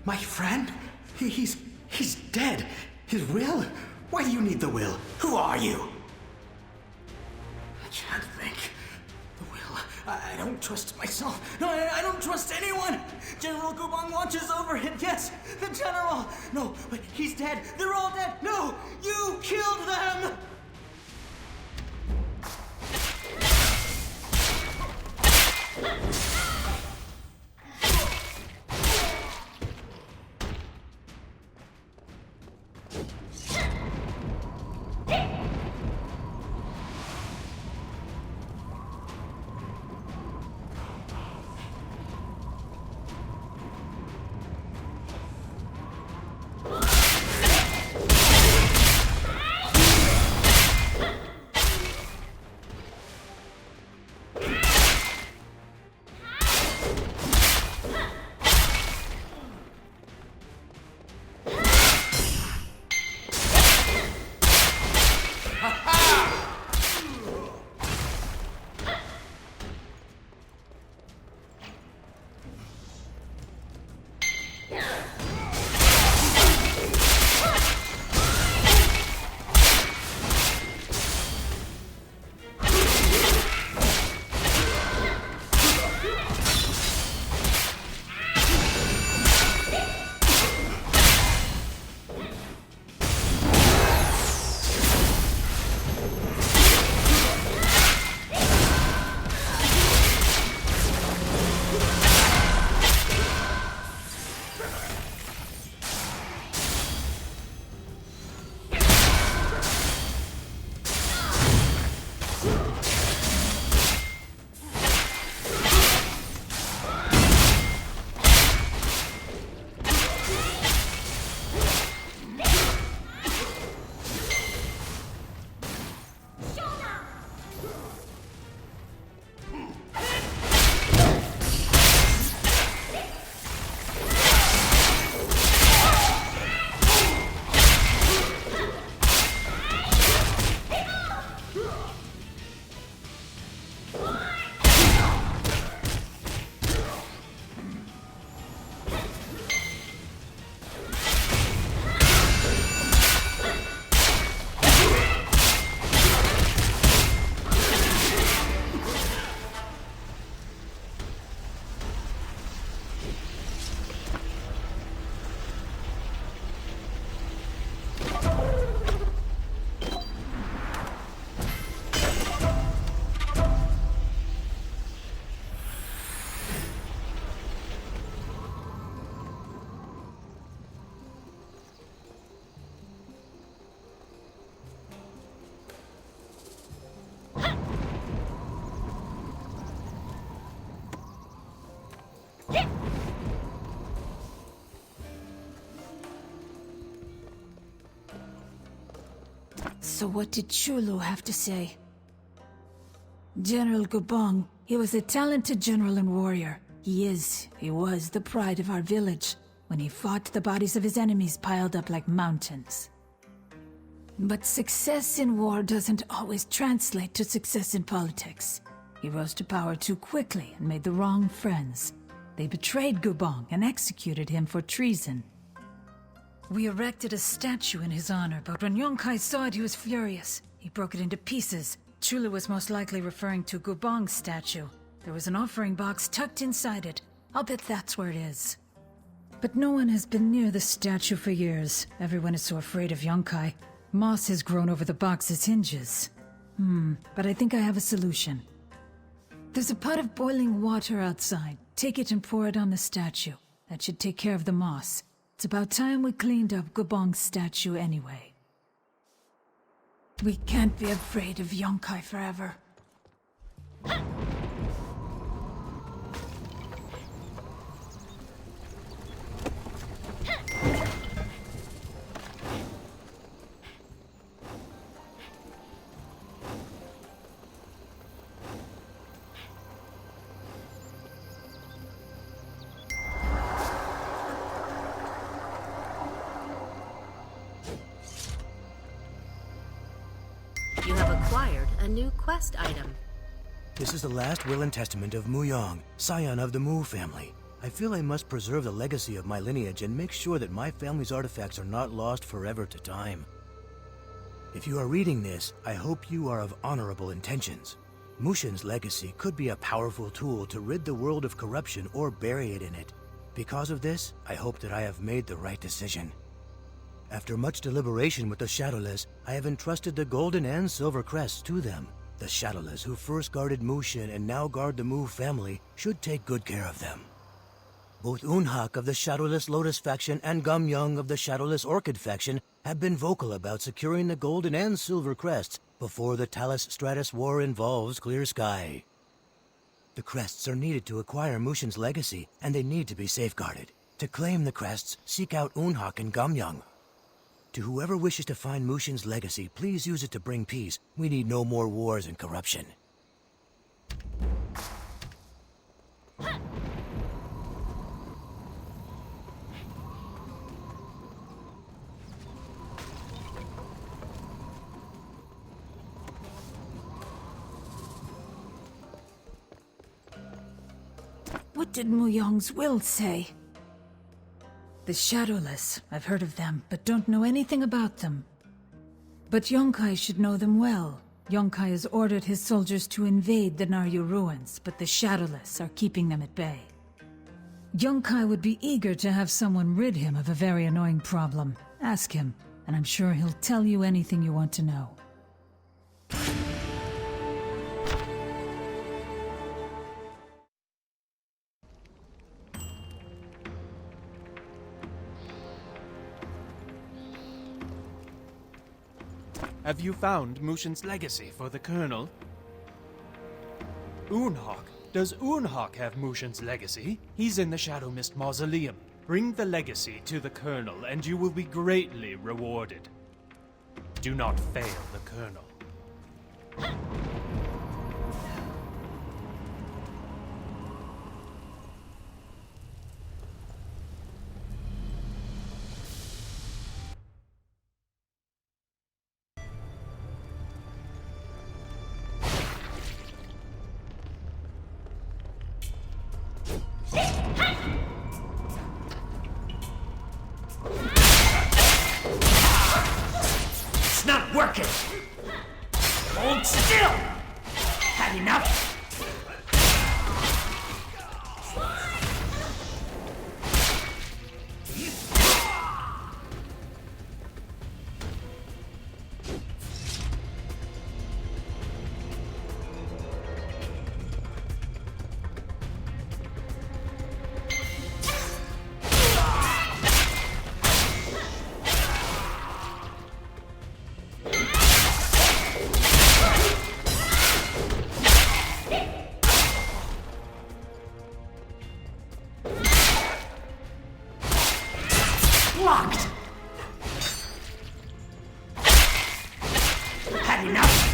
My friend? He's dead. His will? Why do you need the will? Who are you? I can't think. The will. I don't trust myself. No, I don't trust anyone. General Gubong watches over him. Yes, the general. No, but he's dead. They're all dead. No, you killed them. So what did Chulu have to say? General Gubong, he was a talented general and warrior. He was the pride of our village. When he fought, the bodies of his enemies piled up like mountains. But success in war doesn't always translate to success in politics. He rose to power too quickly and made the wrong friends. They betrayed Gubong and executed him for treason. We erected a statue in his honor, but when Yonkai saw it, he was furious. He broke it into pieces. Chulu was most likely referring to Gubong's statue. There was an offering box tucked inside it. I'll bet that's where it is. But no one has been near the statue for years. Everyone is so afraid of Yonkai. Moss has grown over the box's hinges. But I think I have a solution. There's a pot of boiling water outside. Take it and pour it on the statue. That should take care of the moss. It's about time we cleaned up Gubong's statue anyway. We can't be afraid of Yonkai forever. new quest item. This is the last will and testament of Muyong, scion of the Mu family. I feel I must preserve the legacy of my lineage and make sure that my family's artifacts are not lost forever to time. If you are reading this, I hope you are of honorable intentions. Mushin's legacy could be a powerful tool to rid the world of corruption or bury it in it. Because of this, I hope that I have made the right decision. After much deliberation with the Shadowless, I have entrusted the Golden and Silver Crests to them. The Shadowless who first guarded Mushin and now guard the Mu family should take good care of them. Both Unhak of the Shadowless Lotus faction and Gamyang of the Shadowless Orchid faction have been vocal about securing the Golden and Silver Crests before the Talus Stratus War involves Clear Sky. The crests are needed to acquire Mushin's legacy, and they need to be safeguarded. To claim the crests, seek out Unhak and Gamyang. To whoever wishes to find Mushin's legacy, please use it to bring peace. We need no more wars and corruption. What did Muyong's will say? The Shadowless. I've heard of them, but don't know anything about them. But Yonkai should know them well. Yonkai has ordered his soldiers to invade the Naryu ruins, but the Shadowless are keeping them at bay. Yonkai would be eager to have someone rid him of a very annoying problem. Ask him, and I'm sure he'll tell you anything you want to know. Have you found Mushin's legacy for the Colonel? Unhak? Does Unhak have Mushin's legacy? He's in the Shadow Mist Mausoleum. Bring the legacy to the Colonel, and you will be greatly rewarded. Do not fail the Colonel. It's not working! Hold still! Had enough? Locked! Had enough?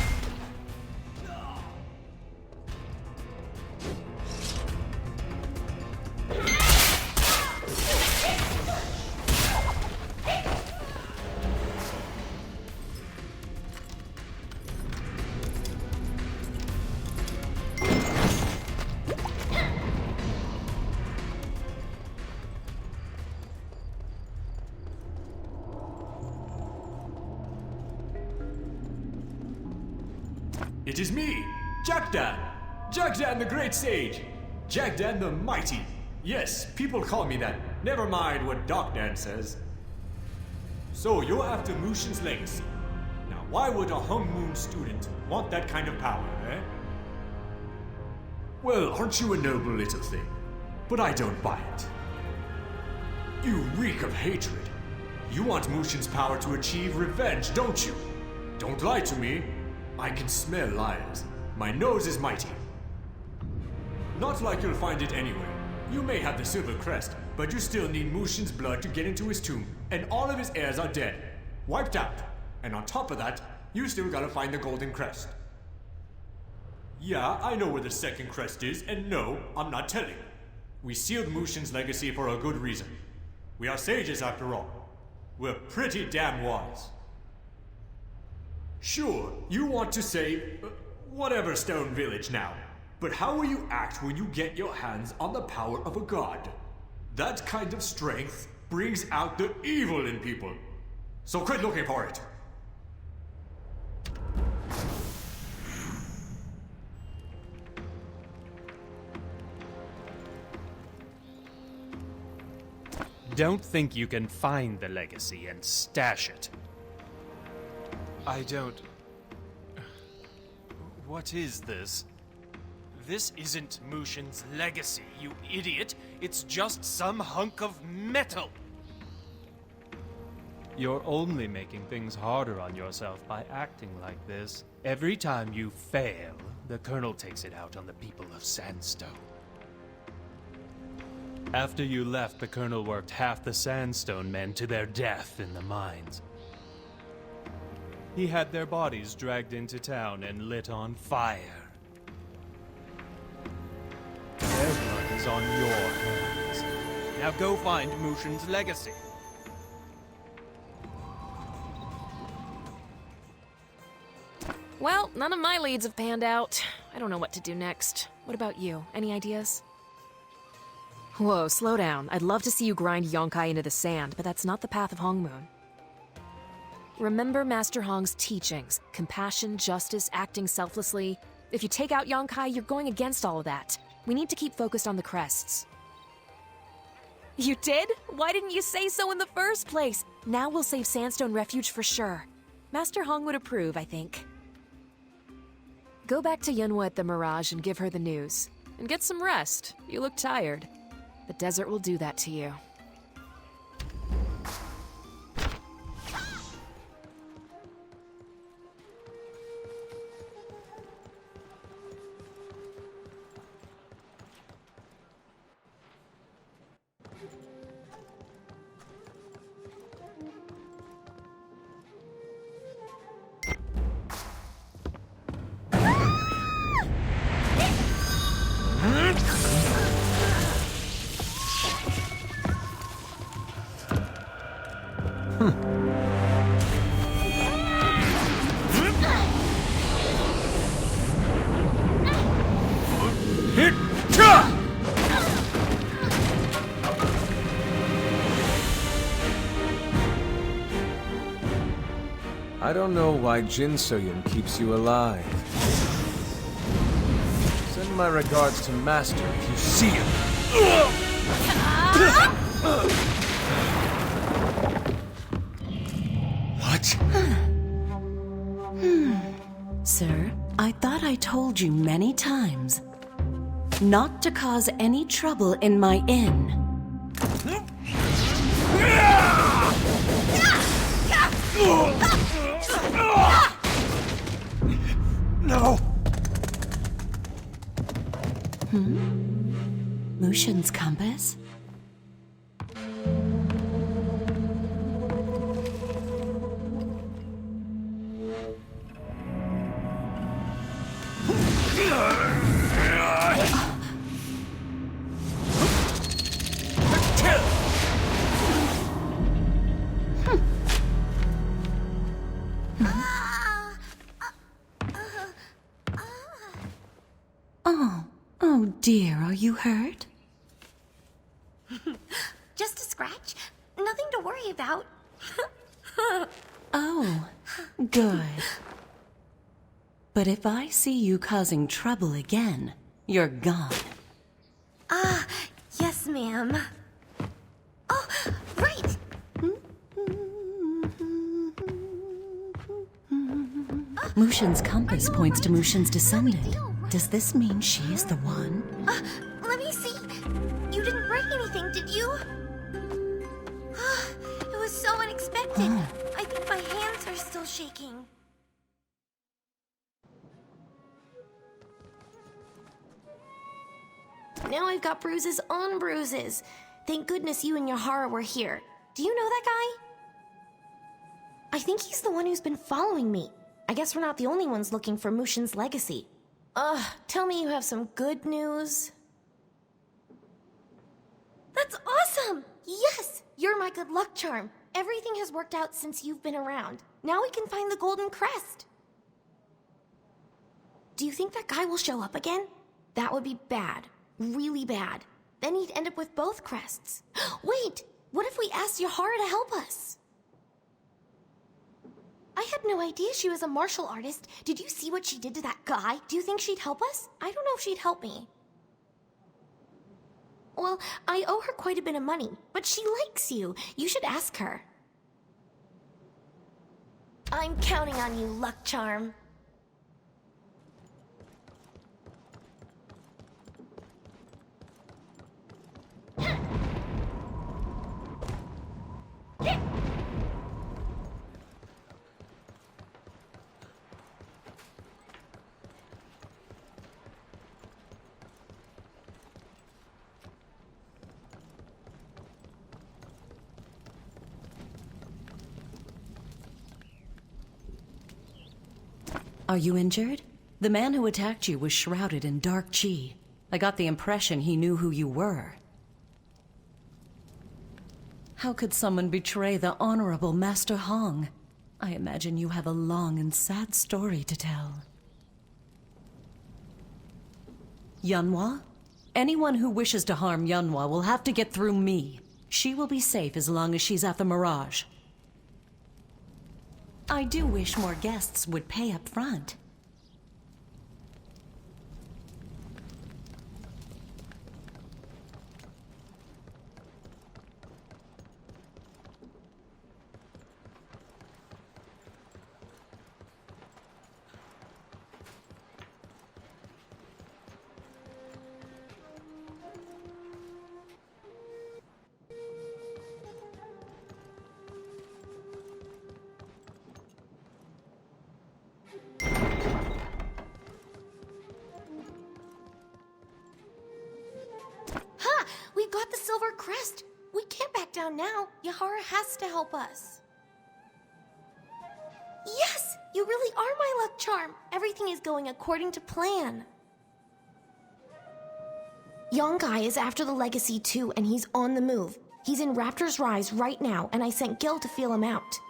It is me, Jackdan! Jackdan the Great Sage! Jackdan the Mighty! Yes, people call me that. Never mind what Docdan says. So, you're after Mushin's legacy. Now, why would a Hung Moon student want that kind of power, eh? Well, aren't you a noble little thing? But I don't buy it. You reek of hatred. You want Mushin's power to achieve revenge, don't you? Don't lie to me. I can smell liars. My nose is mighty. Not like you'll find it anywhere. You may have the Silver Crest, but you still need Mushin's blood to get into his tomb, and all of his heirs are dead. Wiped out. And on top of that, you still gotta find the Golden Crest. Yeah, I know where the second crest is, and no, I'm not telling. We sealed Mushin's legacy for a good reason. We are sages after all. We're pretty damn wise. Sure, you want to say... Whatever, Stone Village now. But how will you act when you get your hands on the power of a god? That kind of strength brings out the evil in people. So quit looking for it. Don't think you can find the legacy and stash it. I don't... What is this? This isn't Mushin's legacy, you idiot! It's just some hunk of metal! You're only making things harder on yourself by acting like this. Every time you fail, the Colonel takes it out on the people of Sandstone. After you left, the Colonel worked half the Sandstone men to their death in the mines. He had their bodies dragged into town and lit on fire. Their blood is on your hands. Now go find Mushin's legacy. Well, none of my leads have panned out. I don't know what to do next. What about you? Any ideas? Whoa, slow down. I'd love to see you grind Yonkai into the sand, but that's not the path of Hongmoon. Remember Master Hong's teachings. Compassion, justice, acting selflessly. If you take out Yonkai, you're going against all of that. We need to keep focused on the crests. You did? Why didn't you say so in the first place? Now we'll save Sandstone Refuge for sure. Master Hong would approve, I think. Go back to Yunhua at the Mirage and give her the news. And get some rest. You look tired. The desert will do that to you. I don't know why Jin Soyun keeps you alive. Send my regards to Master if you see him. What? Sir, I thought I told you many times not to cause any trouble in my inn. No! Mushin's compass? Oh dear, are you hurt? Just a scratch. Nothing to worry about. Oh, good. But if I see you causing trouble again, you're gone. Ah, yes, ma'am. Oh, right! Mushin's compass points to Mushin's descendant. Does this mean she is the one? Let me see. You didn't break anything, did you? It was so unexpected. I think my hands are still shaking. Now I've got bruises on bruises. Thank goodness you and Yahara were here. Do you know that guy? I think he's the one who's been following me. I guess we're not the only ones looking for Mushin's legacy. Tell me you have some good news. That's awesome! Yes! You're my good luck charm. Everything has worked out since you've been around. Now we can find the golden crest. Do you think that guy will show up again? That would be bad. Really bad. Then he'd end up with both crests. Wait! What if we asked Yahara to help us? I had no idea she was a martial artist. Did you see what she did to that guy? Do you think she'd help us? I don't know if she'd help me. Well, I owe her quite a bit of money, but she likes you. You should ask her. I'm counting on you, Luck Charm. Are you injured? The man who attacked you was shrouded in dark chi. I got the impression he knew who you were. How could someone betray the Honorable Master Hong? I imagine you have a long and sad story to tell. Yunhua? Anyone who wishes to harm Yunhua will have to get through me. She will be safe as long as she's at the Mirage. I do wish more guests would pay up front. We got the silver crest. We can't back down now. Yahara has to help us. Yes! You really are my luck charm. Everything is going according to plan. Yongai is after the legacy too, and he's on the move. He's in Raptor's Rise right now, and I sent Gil to feel him out.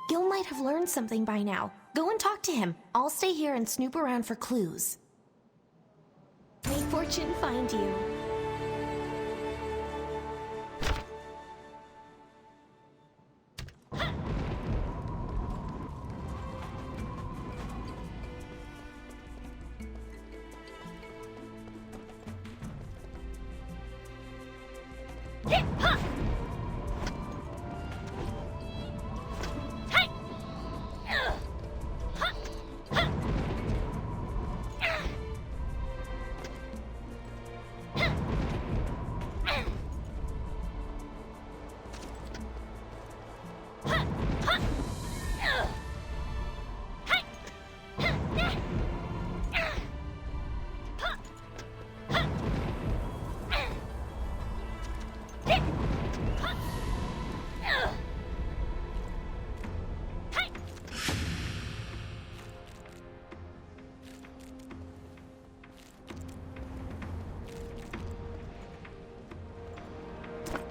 Gil might have learned something by now. Go and talk to him. I'll stay here and snoop around for clues. May fortune find you.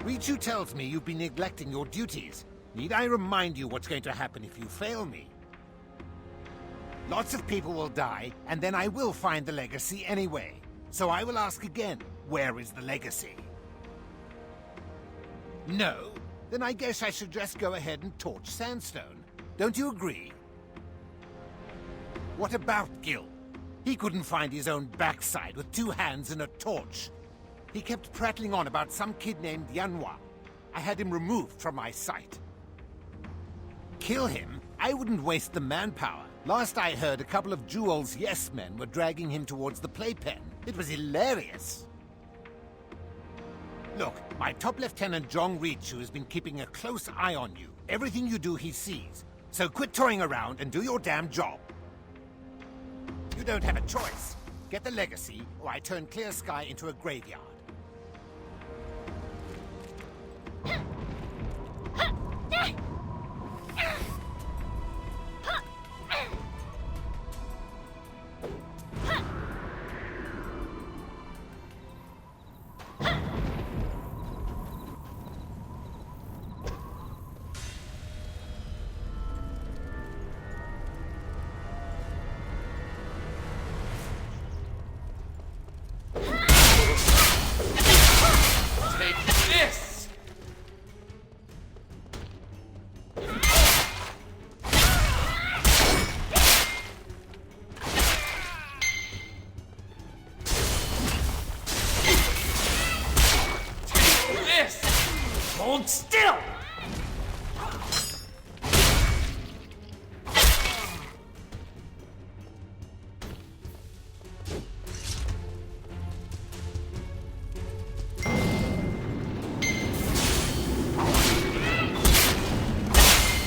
Richu tells me you've been neglecting your duties. Need I remind you what's going to happen if you fail me? Lots of people will die, and then I will find the legacy anyway. So I will ask again, where is the legacy? No? Then I guess I should just go ahead and torch Sandstone. Don't you agree? What about Gil? He couldn't find his own backside with 2 hands and a torch. He kept prattling on about some kid named Yunhua. I had him removed from my sight. Kill him? I wouldn't waste the manpower. Last I heard, a couple of Jewel's yes-men were dragging him towards the playpen. It was hilarious. Look, my top lieutenant Zhong Richu has been keeping a close eye on you. Everything you do he sees. So quit toying around and do your damn job. You don't have a choice. Get the legacy, or I turn Clear Sky into a graveyard. Hold still!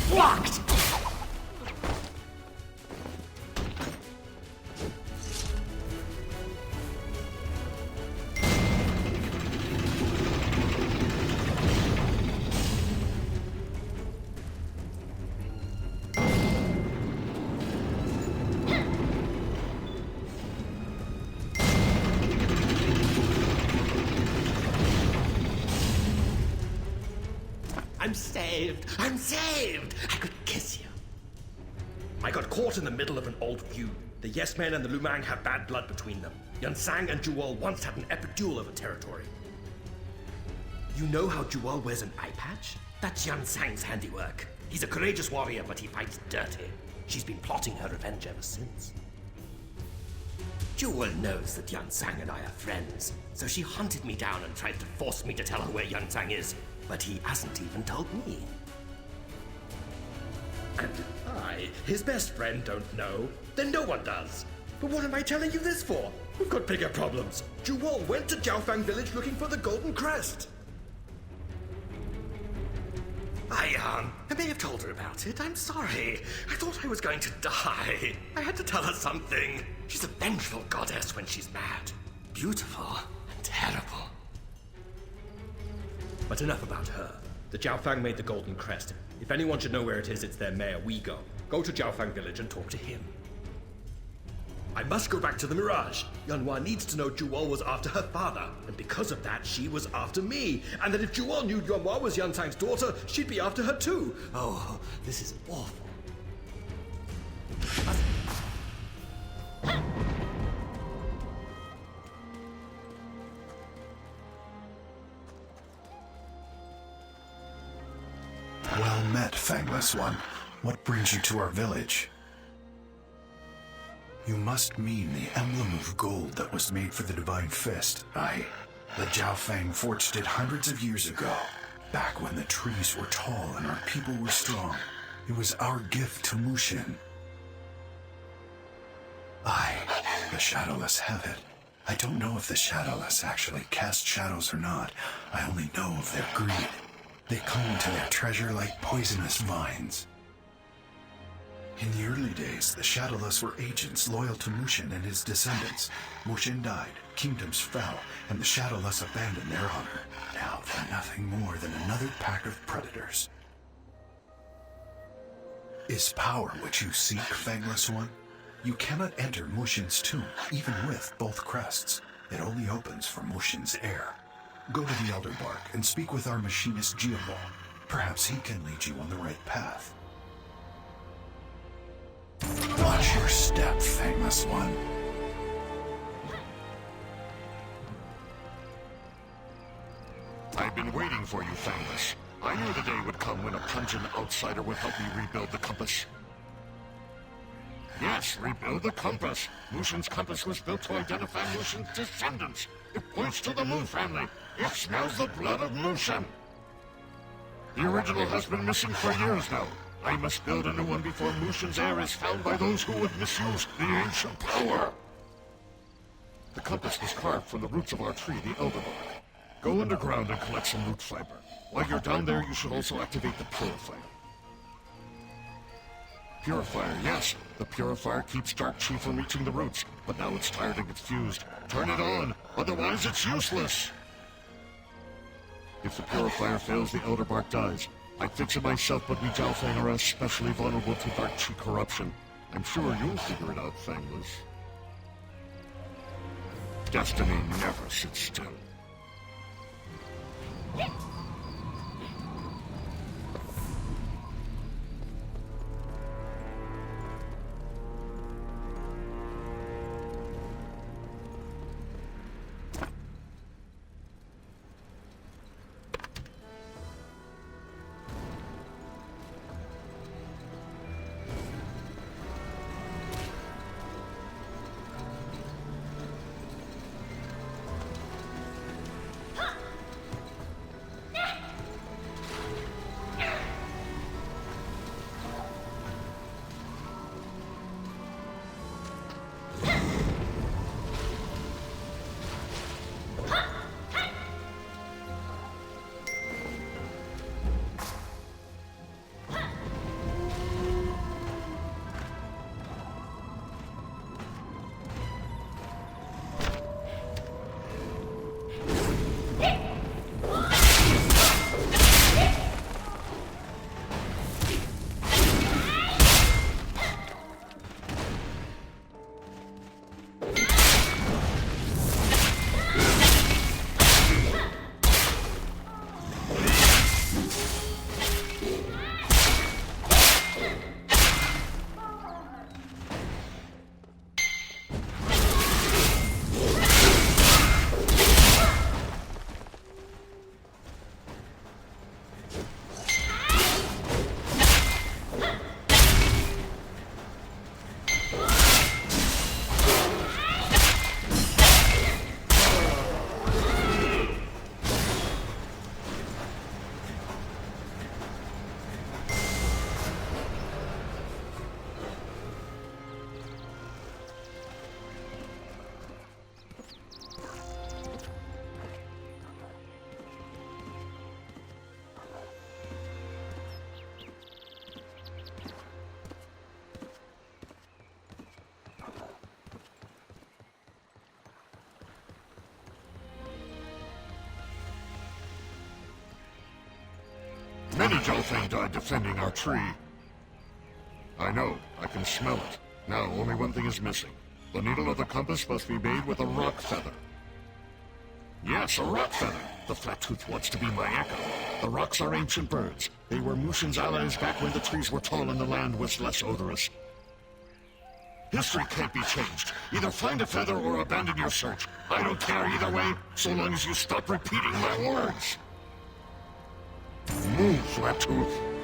Blocked! I'm saved! I'm saved! I could kiss you. I got caught in the middle of an old feud. The Yes Man and the Lumang have bad blood between them. Yunsang and Juwal once had an epic duel over territory. You know how Juwal wears an eye patch? That's Yunsang's handiwork. He's a courageous warrior, but he fights dirty. She's been plotting her revenge ever since. Juwal knows that Yunsang and I are friends, so she hunted me down and tried to force me to tell her where Yunsang is. But he hasn't even told me. And if I, his best friend, don't know, then no one does. But what am I telling you this for? We've got bigger problems. Juwal went to Jiaofang village looking for the Golden Crest. I may have told her about it. I'm sorry. I thought I was going to die. I had to tell her something. She's a vengeful goddess when she's mad. Beautiful and terrible. But enough about her. The Jiaofang made the Golden Crest. If anyone should know where it is, it's their mayor, Wigo. Go to Jiaofang village and talk to him. I must go back to the Mirage. Yanhua needs to know Juwal was after her father, and because of that, she was after me. And that if Juwal knew Yanhua was Yunsang's daughter, she'd be after her too. Oh, this is awful. Well met, Fangless One. What brings you to our village? You must mean the emblem of gold that was made for the Divine Fist. Aye, the Jiaofang forged it hundreds of years ago, back when the trees were tall and our people were strong. It was our gift to Mushin. Aye, the Shadowless have it. I don't know if the Shadowless actually cast shadows or not. I only know of their greed. They cling to their treasure like poisonous vines. In the early days, the Shadowless were agents loyal to Mushin and his descendants. Mushin died, kingdoms fell, and the Shadowless abandoned their honor. Now they're nothing more than another pack of predators. Is power what you seek, Fangless One? You cannot enter Mushin's tomb, even with both crests. It only opens for Mushin's heir. Go to the Elder Bark and speak with our machinist Geoball. Perhaps he can lead you on the right path. Watch your step, Fangless One. I've been waiting for you, Fangless. I knew the day would come when a pungent outsider would help me rebuild the compass. Yes, rebuild the compass. Mushin's compass was built to identify Mushin's descendants. It points to the Mu family. It smells the blood of Mushin. The original has been missing for years now. I must build a new one before Mushin's heir is found by those who would misuse the ancient power. The compass was carved from the roots of our tree, the Elder Bark. Go underground and collect some root fiber. While you're down there, you should also activate the Purifier. Purifier, yes. The Purifier keeps Dark Chi from reaching the roots, but now it's tired and gets fused. Turn it on, otherwise it's useless. If the Purifier fails, the Elder Bark dies. I'd fix it myself, but we Jiaofang are especially vulnerable to Dark Chi corruption. I'm sure you'll figure it out, Fangless. Destiny never sits still. Many Gelfang died defending our tree. I know. I can smell it. Now, only one thing is missing. The needle of the compass must be made with a rock feather. Yes, a rock feather. The flat-tooth wants to be my echo. The rocks are ancient birds. They were Mushin's allies back when the trees were tall and the land was less odorous. History can't be changed. Either find a feather or abandon your search. I don't care either way, so long as you stop repeating my words. Move, Flat-tooth.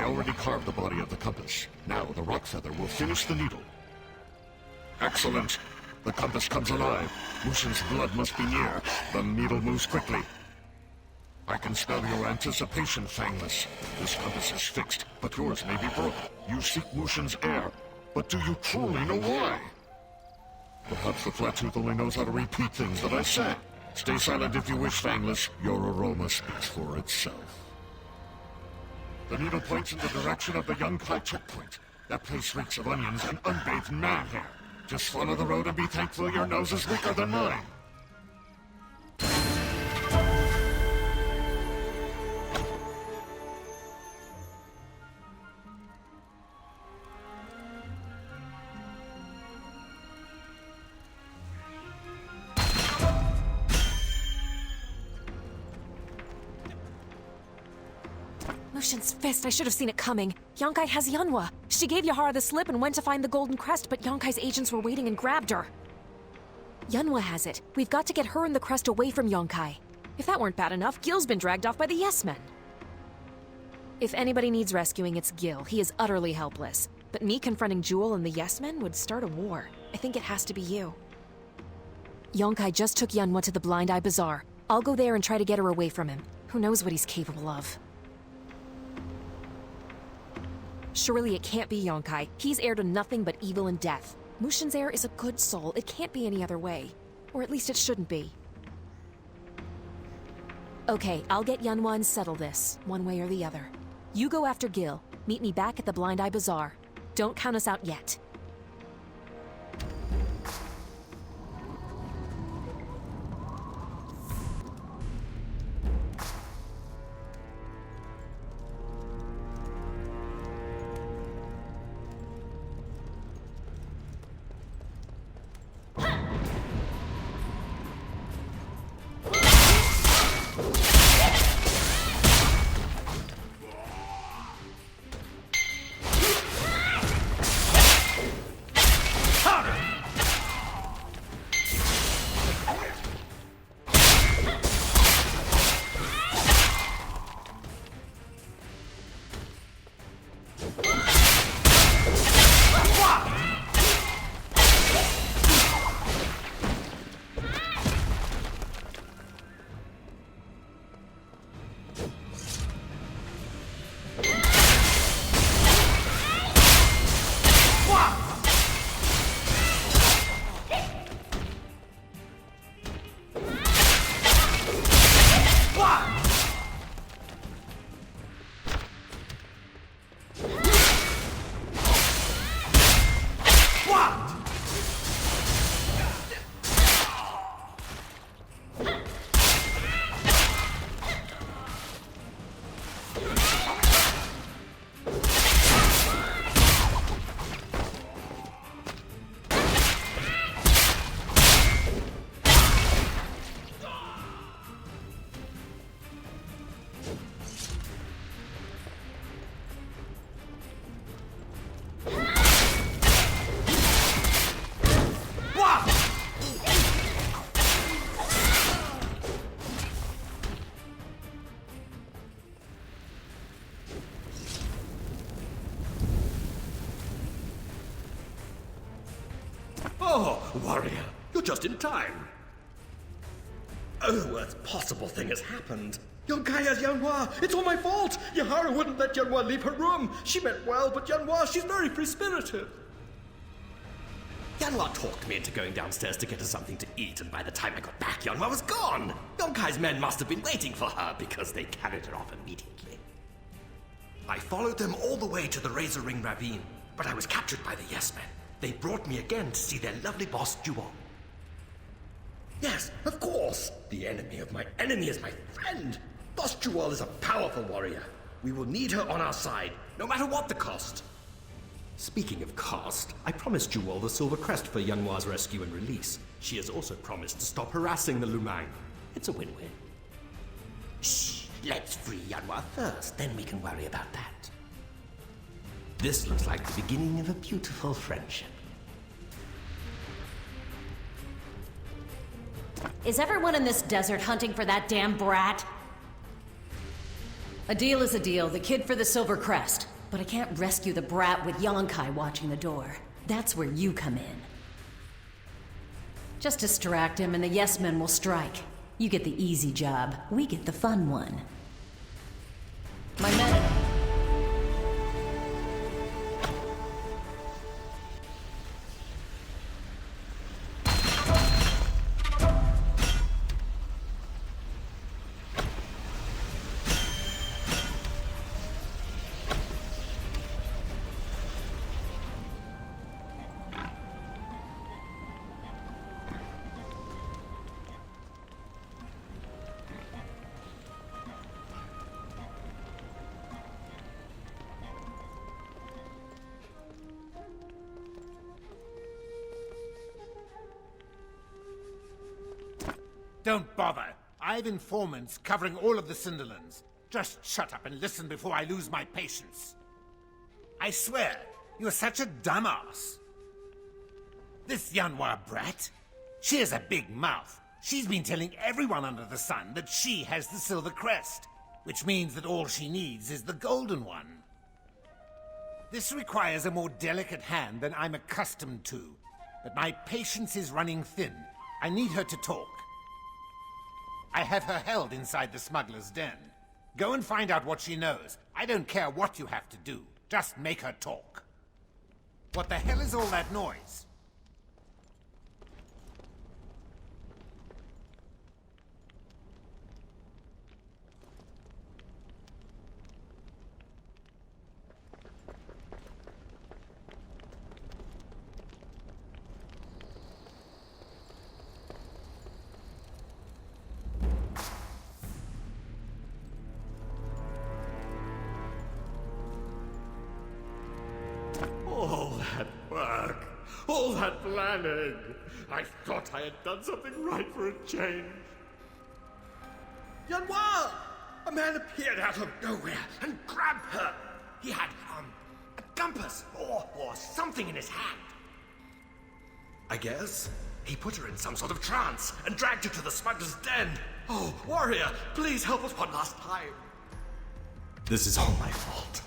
already carved the body of the compass. Now the rock feather will finish the needle. Excellent. The compass comes alive. Mushin's blood must be near. The needle moves quickly. I can smell your anticipation, Fangless. This compass is fixed, but yours may be broken. You seek Mushin's heir, but do you truly know why? Perhaps the Flat-Tooth only knows how to repeat things that I say. Stay silent if you wish, Fangless. Your aroma speaks for itself. The needle points in the direction of the Yunkai checkpoint. That place reeks of onions and unbathed man hair. Just follow the road and be thankful your nose is weaker than mine. Mushin's fist, I should have seen it coming. Yonkai has Yunhwa. She gave Yahara the slip and went to find the golden crest, but Yonkai's agents were waiting and grabbed her. Yunhwa has it. We've got to get her and the crest away from Yonkai. If that weren't bad enough, Gil's been dragged off by the Yes Men. If anybody needs rescuing, it's Gil. He is utterly helpless. But me confronting Jewel and the Yes Men would start a war. I think it has to be you. Yonkai just took Yunhwa to the Blind Eye Bazaar. I'll go there and try to get her away from him. Who knows what he's capable of? Surely it can't be Yonkai. He's heir to nothing but evil and death. Mushin's heir is a good soul. It can't be any other way. Or at least it shouldn't be. Okay, I'll get Yunhwa and settle this, one way or the other. You go after Gil. Meet me back at the Blind Eye Bazaar. Don't count us out yet. Oh, warrior, you're just in time. Oh, the worst possible thing has happened. Yonkai has Yunhwa. It's all my fault. Yahara wouldn't let Yunhwa leave her room. She meant well, but Yunhwa, she's very free-spirited. Yunhwa talked me into going downstairs to get her something to eat, and by the time I got back, Yunhwa was gone. Yonkai's men must have been waiting for her because they carried her off immediately. I followed them all the way to the Razor Ring Ravine, but I was captured by the Yes Men. They brought me again to see their lovely boss, Jewel. Yes, of course. The enemy of my enemy is my friend. Boss Jewel is a powerful warrior. We will need her on our side, no matter what the cost. Speaking of cost, I promised Jewel the Silver Crest for Yunhwa's rescue and release. She has also promised to stop harassing the Lumang. It's a win-win. Shh, let's free Yunhwa first, then we can worry about that. This looks like the beginning of a beautiful friendship. Is everyone in this desert hunting for that damn brat? A deal is a deal. The kid for the Silver Crest. But I can't rescue the brat with Yonkai watching the door. That's where you come in. Just distract him and the Yes Men will strike. You get the easy job. We get the fun one. My men... Don't bother. I have informants covering all of the Cinderlands. Just shut up and listen before I lose my patience. I swear, you're such a dumbass. This Yanhua brat, she has a big mouth. She's been telling everyone under the sun that she has the silver crest, which means that all she needs is the golden one. This requires a more delicate hand than I'm accustomed to, but my patience is running thin. I need her to talk. I have her held inside the smuggler's den. Go and find out what she knows. I don't care what you have to do. Just make her talk. What the hell is all that noise? All that planning! I thought I had done something right for a change. Yanhua! A man appeared out of nowhere and grabbed her. He had, a compass or something in his hand. I guess he put her in some sort of trance and dragged her to the smuggler's den. Oh, warrior, please help us one last time. This is all my fault.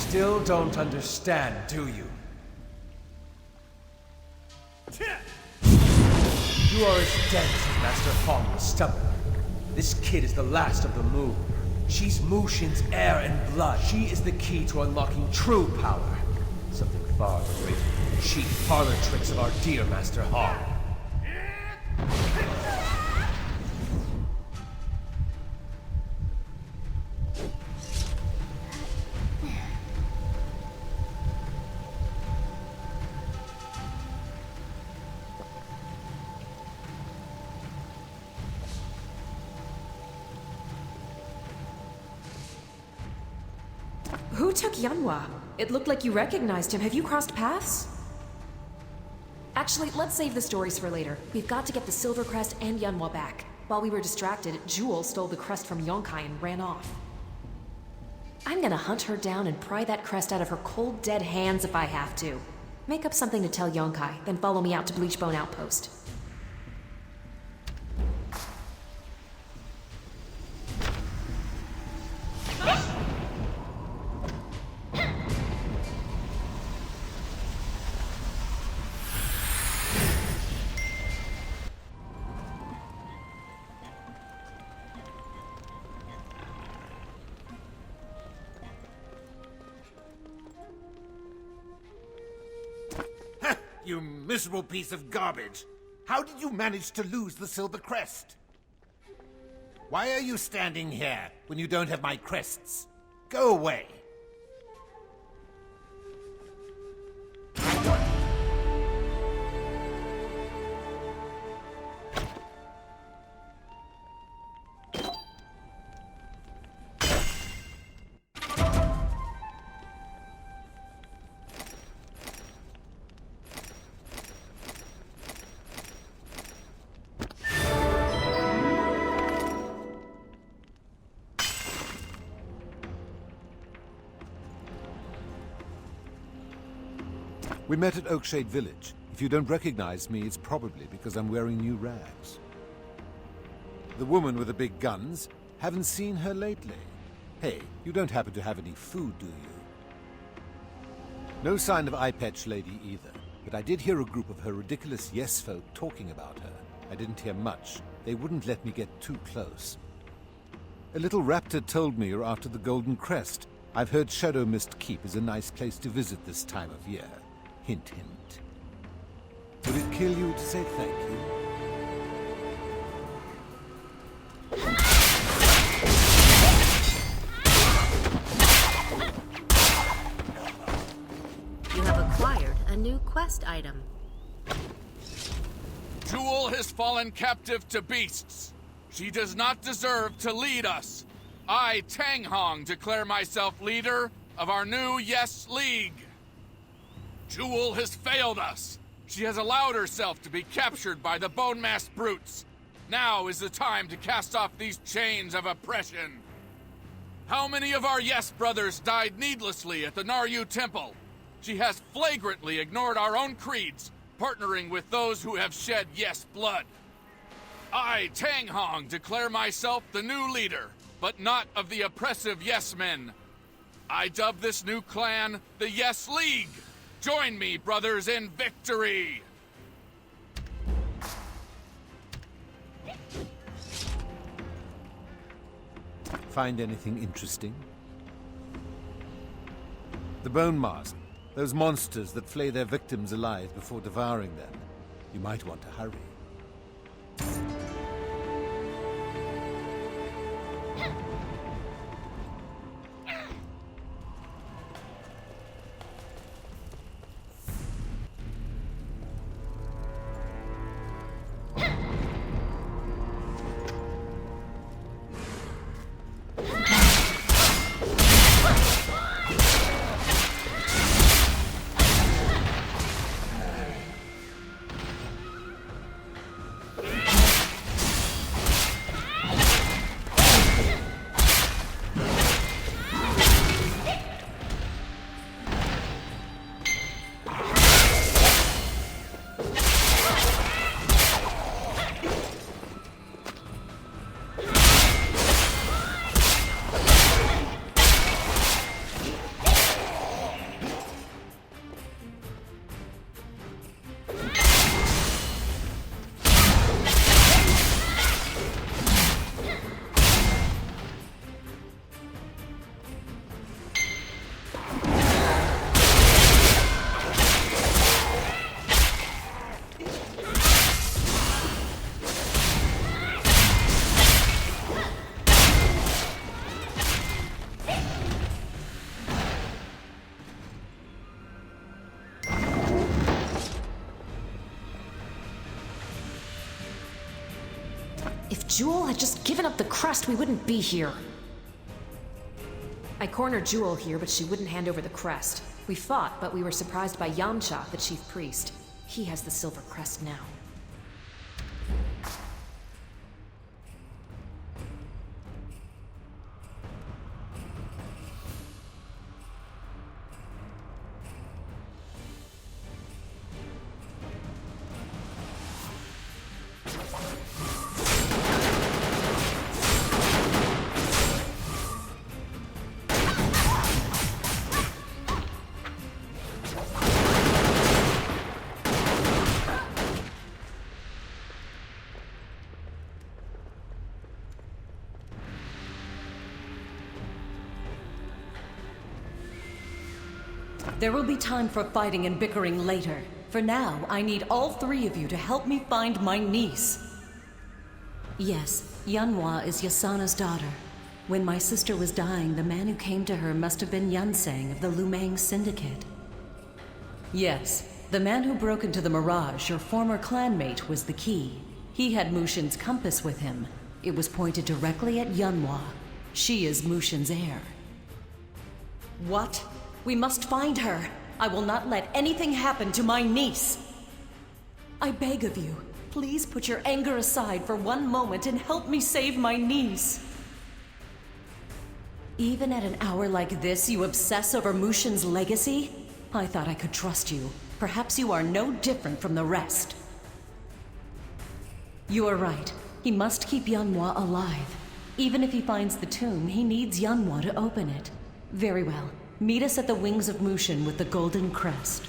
Still don't understand, do you? You are as dead as Master Hong was stubborn. This kid is the last of the Mu. She's Mu Shin's air and blood. She is the key to unlocking true power. Something far greater than the cheap parlor tricks of our dear Master Hong. Who took Yanhua? It looked like you recognized him. Have you crossed paths? Actually, let's save the stories for later. We've got to get the Silver Crest and Yanhua back. While we were distracted, Jewel stole the crest from Yonkai and ran off. I'm gonna hunt her down and pry that crest out of her cold, dead hands if I have to. Make up something to tell Yonkai, then follow me out to Bleachbone Outpost. You miserable piece of garbage! How did you manage to lose the Silver Crest? Why are you standing here when you don't have my crests? Go away! We met at Oakshade Village. If you don't recognize me, it's probably because I'm wearing new rags. The woman with the big guns, haven't seen her lately. Hey, you don't happen to have any food, do you? No sign of Eye-Patch Lady either, but I did hear a group of her ridiculous yes-folk talking about her. I didn't hear much. They wouldn't let me get too close. A little raptor told me you're after the Golden Crest. I've heard Shadow Mist Keep is a nice place to visit this time of year. Hint, hint. Would it kill you to say thank you? You have acquired a new quest item. Jewel has fallen captive to beasts. She does not deserve to lead us. I, Tang Hong, declare myself leader of our new Yes League. Jewel has failed us. She has allowed herself to be captured by the bone-mass brutes. Now is the time to cast off these chains of oppression. How many of our Yes brothers died needlessly at the Naryu Temple? She has flagrantly ignored our own creeds, partnering with those who have shed Yes blood. I, Tang Hong, declare myself the new leader, but not of the oppressive Yes Men. I dub this new clan the Yes League. Join me, brothers, in victory! Find anything interesting? The Bone Mask. Those monsters that flay their victims alive before devouring them. You might want to hurry. If Jewel had just given up the crest, we wouldn't be here. I cornered Jewel here, but she wouldn't hand over the crest. We fought, but we were surprised by Yamcha, the chief priest. He has the silver crest now. There will be time for fighting and bickering later. For now, I need all three of you to help me find my niece. Yes, Yanhua is Yasana's daughter. When my sister was dying, the man who came to her must have been Yansang of the Lumang Syndicate. Yes, the man who broke into the Mirage, your former clanmate, was the key. He had Mushin's compass with him. It was pointed directly at Yanhua. She is Mushin's heir. What? We must find her. I will not let anything happen to my niece. I beg of you, please put your anger aside for one moment and help me save my niece. Even at an hour like this, you obsess over Mushin's legacy? I thought I could trust you. Perhaps you are no different from the rest. You are right. He must keep Yanhua alive. Even if he finds the tomb, he needs Yanhua to open it. Very well. Meet us at the wings of Mushin with the golden crest.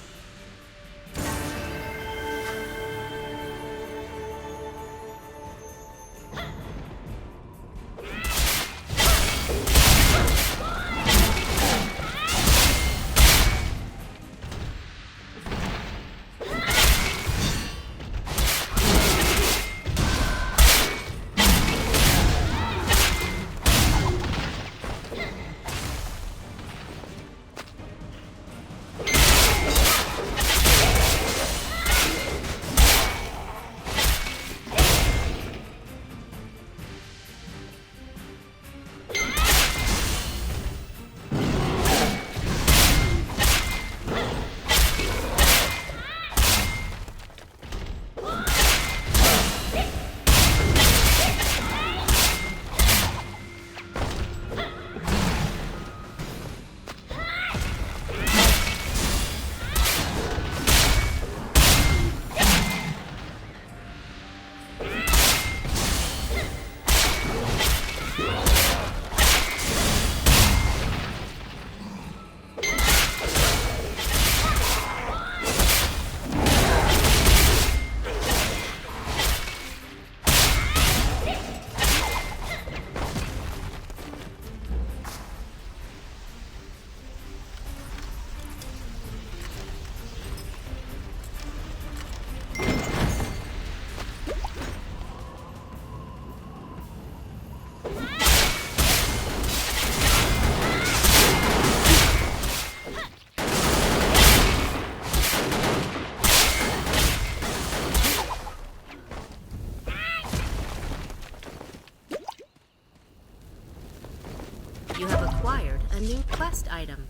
You have acquired a new quest item.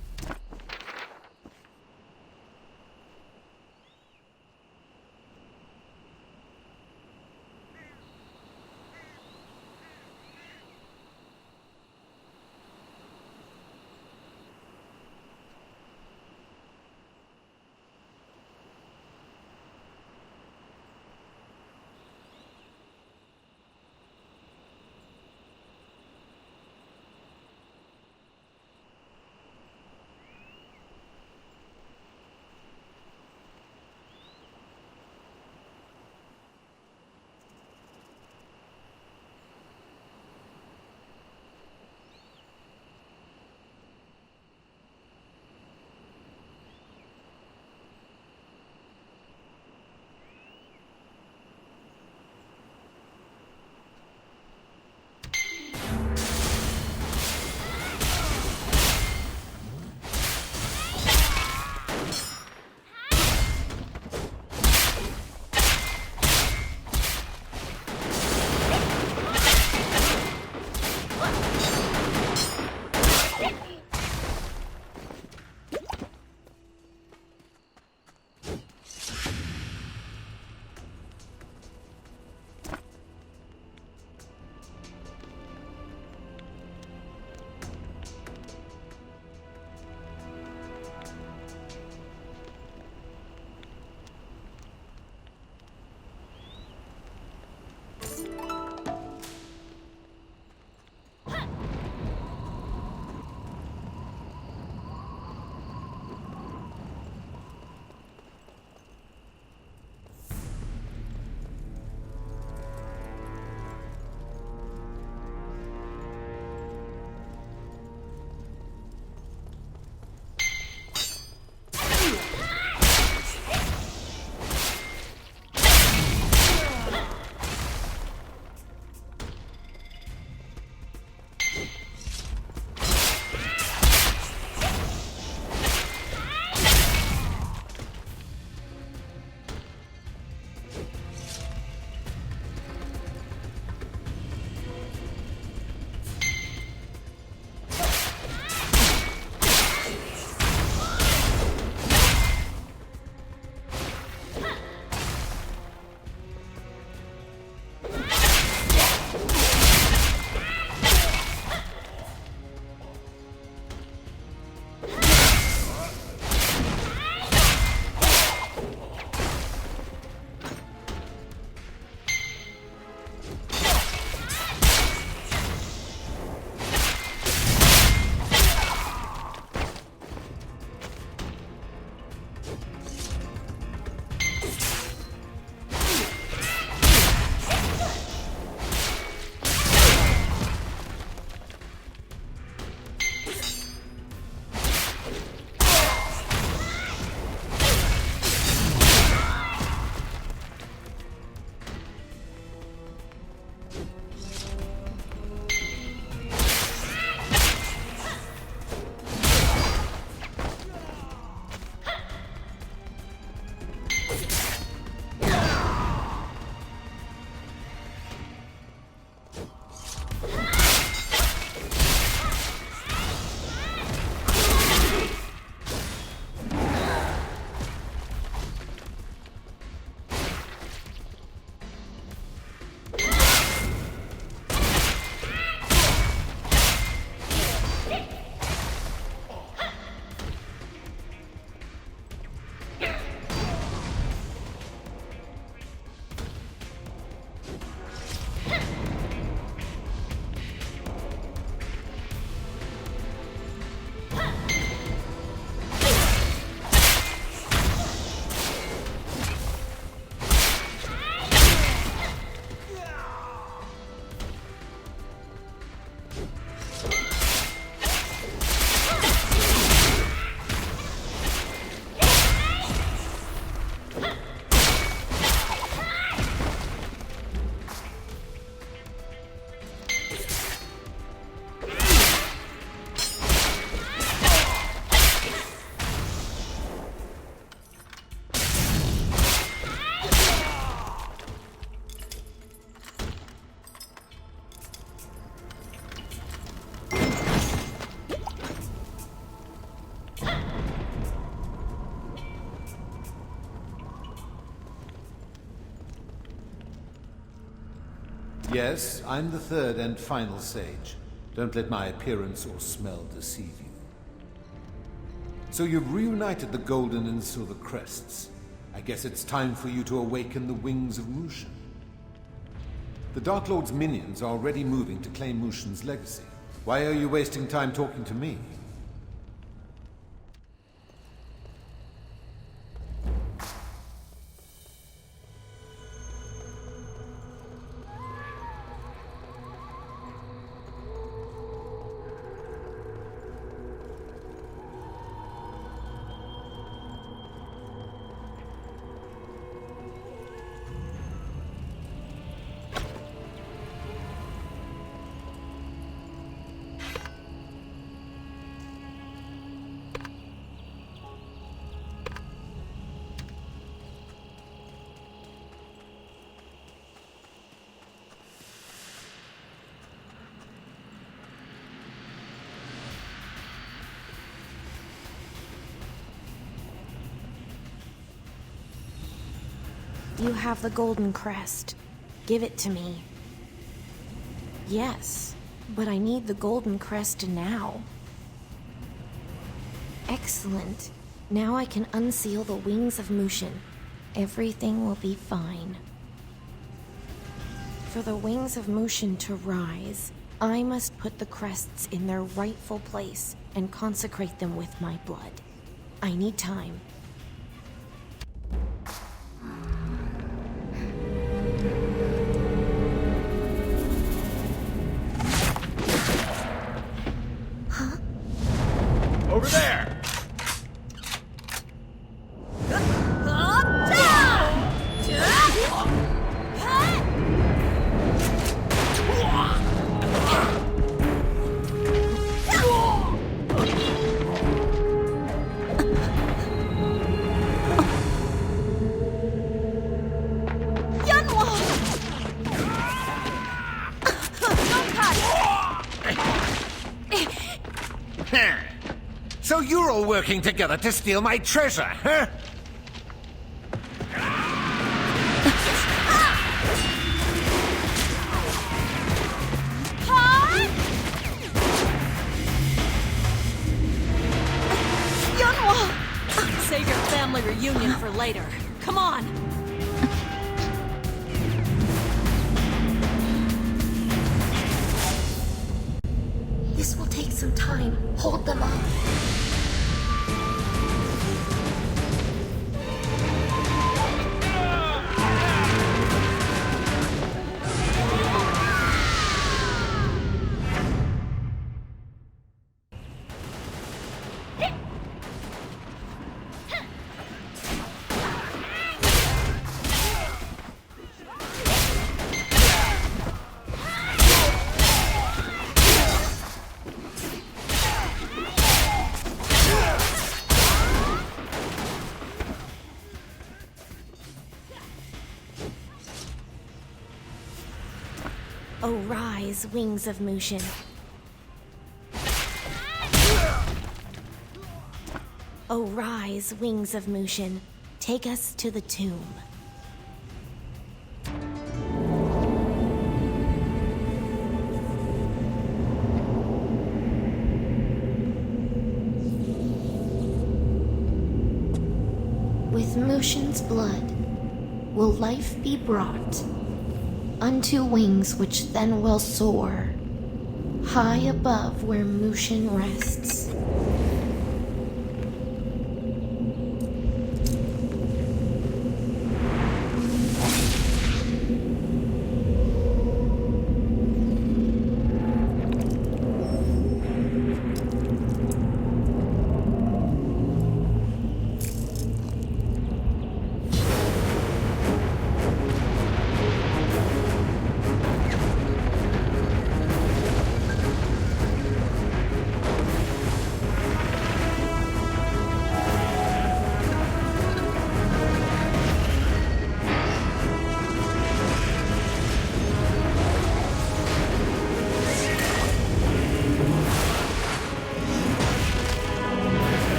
Yes, I'm the third and final sage. Don't let my appearance or smell deceive you. So you've reunited the golden and silver crests. I guess it's time for you to awaken the wings of Mushin. The Dark Lord's minions are already moving to claim Mushin's legacy. Why are you wasting time talking to me? You have the golden crest. Give it to me. Yes, but I need the golden crest now. Excellent. Now I can unseal the wings of Mushin. Everything will be fine. For the wings of Mushin to rise, I must put the crests in their rightful place and consecrate them with my blood. I need time. Over there! So you're all working together to steal my treasure, huh? Save your family reunion for later. Come on! This will take some time. Hold them off. Oh, rise, wings of Mushin. Oh, rise, wings of Mushin. Take us to the tomb. With Mushin's blood, will life be brought unto wings which then will soar high above where Mushin rests.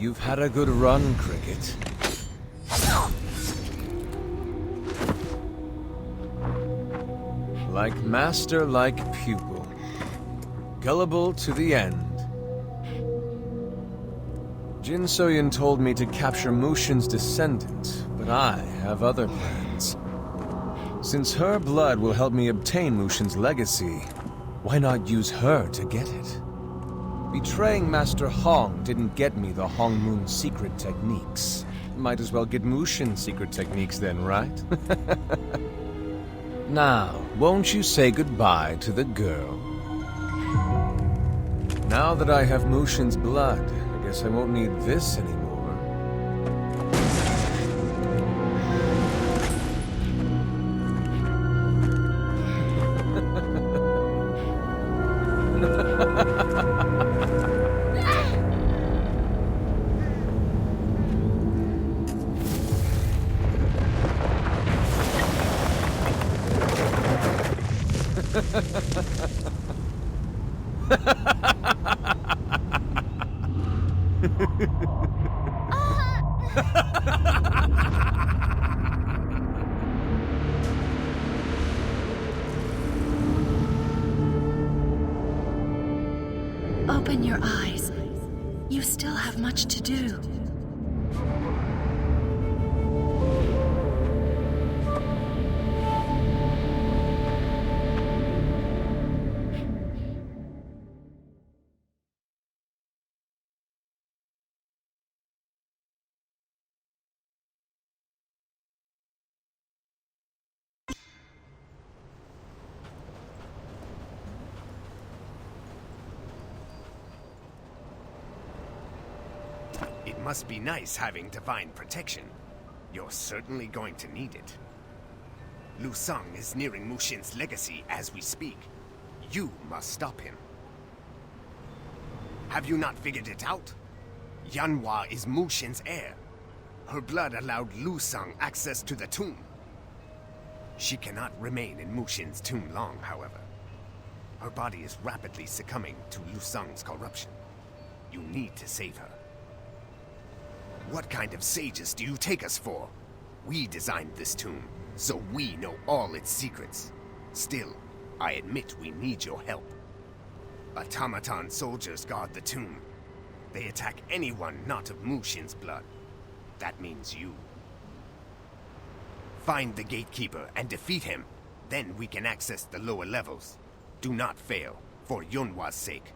You've had a good run, Cricket. Like master, like pupil. Gullible to the end. Jin Soyun told me to capture Mushin's descendant, but I have other plans. Since her blood will help me obtain Mushin's legacy, why not use her to get it? Betraying Master Hong didn't get me the Hong Moon secret techniques. Might as well get Mushin's secret techniques then, right? Now, won't you say goodbye to the girl? Now that I have Mushin's blood, I guess I won't need this anymore. Open your eyes. You still have much to do. It must be nice having divine protection. You're certainly going to need it. Lu Sung is nearing Mushin's legacy as we speak. You must stop him. Have you not figured it out? Yanhua is Mushin's heir. Her blood allowed Lu Sung access to the tomb. She cannot remain in Mushin's tomb long, however. Her body is rapidly succumbing to Lu Sung's corruption. You need to save her. What kind of sages do you take us for? We designed this tomb, so we know all its secrets. Still, I admit we need your help. Automaton soldiers guard the tomb. They attack anyone not of Mushin's blood. That means you. Find the gatekeeper and defeat him. Then we can access the lower levels. Do not fail, for Yunhwa's sake.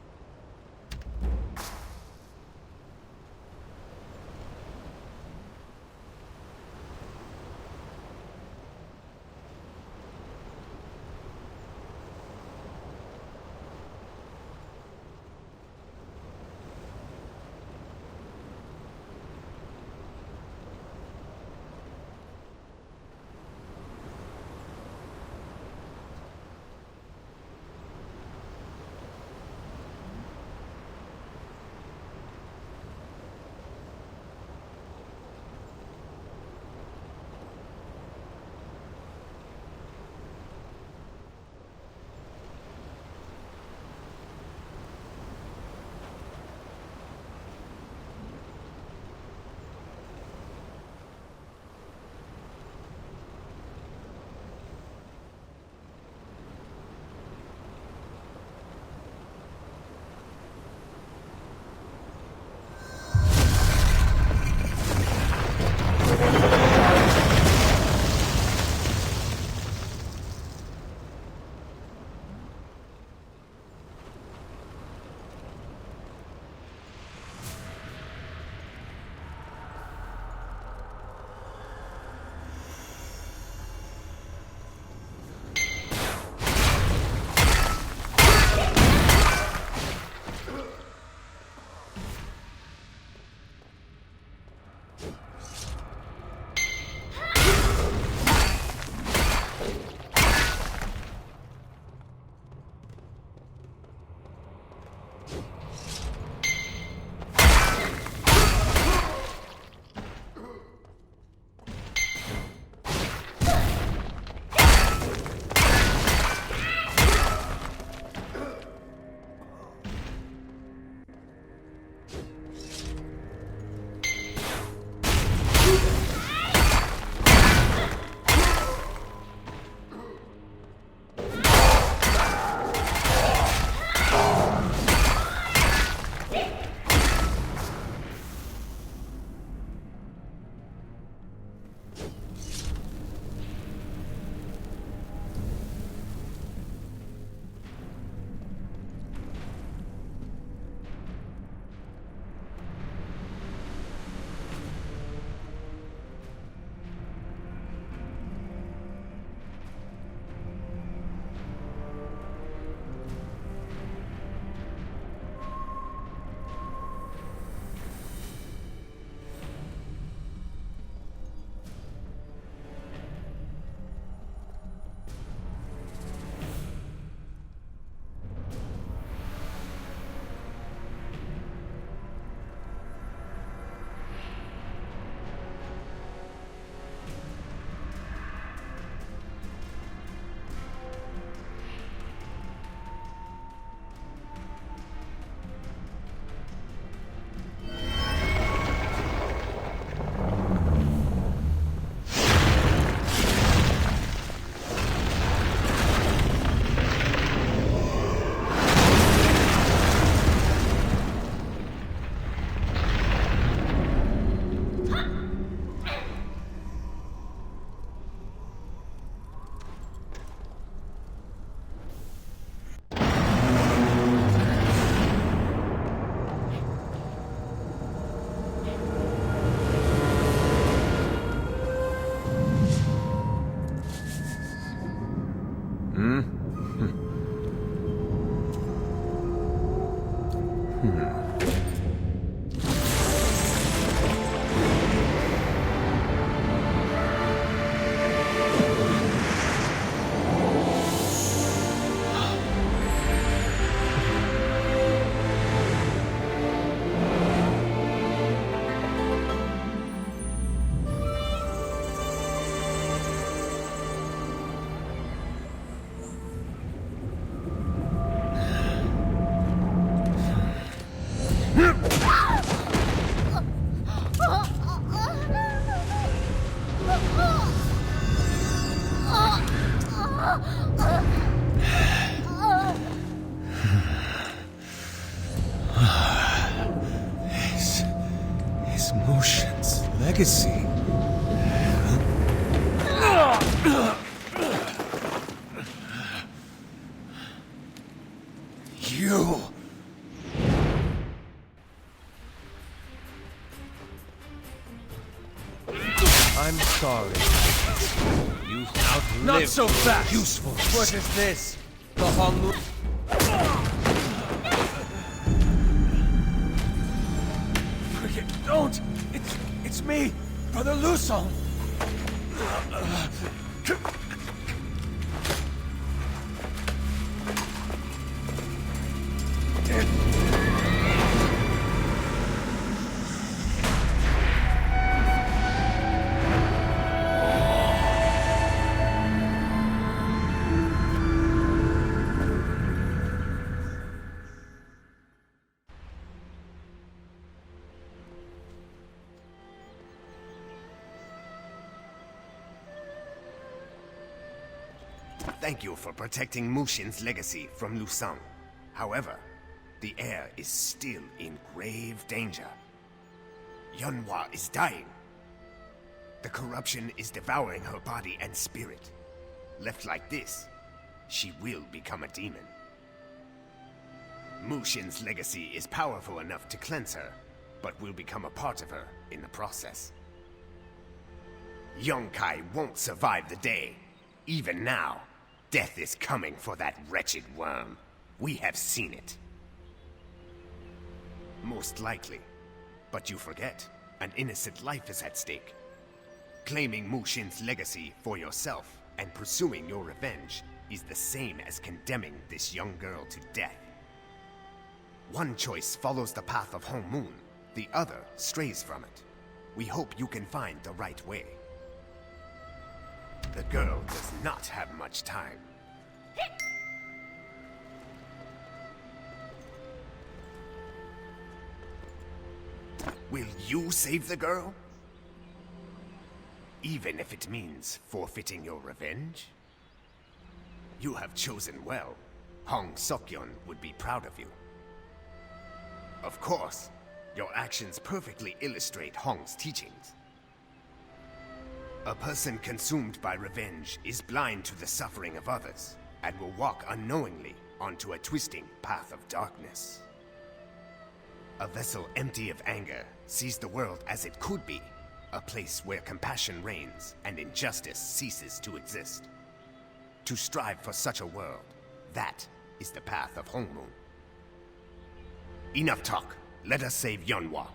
His motions, legacy. You. I'm sorry. You've outlived Not so fast! useful. What is this? The Honglu... Don't! It's me, Brother Lusong. Thank you for protecting Mushin's legacy from Lusang. However, the heir is still in grave danger. Yunhua is dying. The corruption is devouring her body and spirit. Left like this, she will become a demon. Mushin's legacy is powerful enough to cleanse her, but will become a part of her in the process. Yongkai won't survive the day. Even now, death is coming for that wretched worm. We have seen it. Most likely. But you forget, an innocent life is at stake. Claiming Mushin's legacy for yourself and pursuing your revenge is the same as condemning this young girl to death. One choice follows the path of Hong Moon, the other strays from it. We hope you can find the right way. The girl does not have much time. Will you save the girl? Even if it means forfeiting your revenge? You have chosen well. Hong Sokyeon would be proud of you. Of course, your actions perfectly illustrate Hong's teachings. A person consumed by revenge is blind to the suffering of others, and will walk unknowingly onto a twisting path of darkness. A vessel empty of anger sees the world as it could be, a place where compassion reigns and injustice ceases to exist. To strive for such a world, that is the path of Hong Moon. Enough talk. Let us save Yunhua.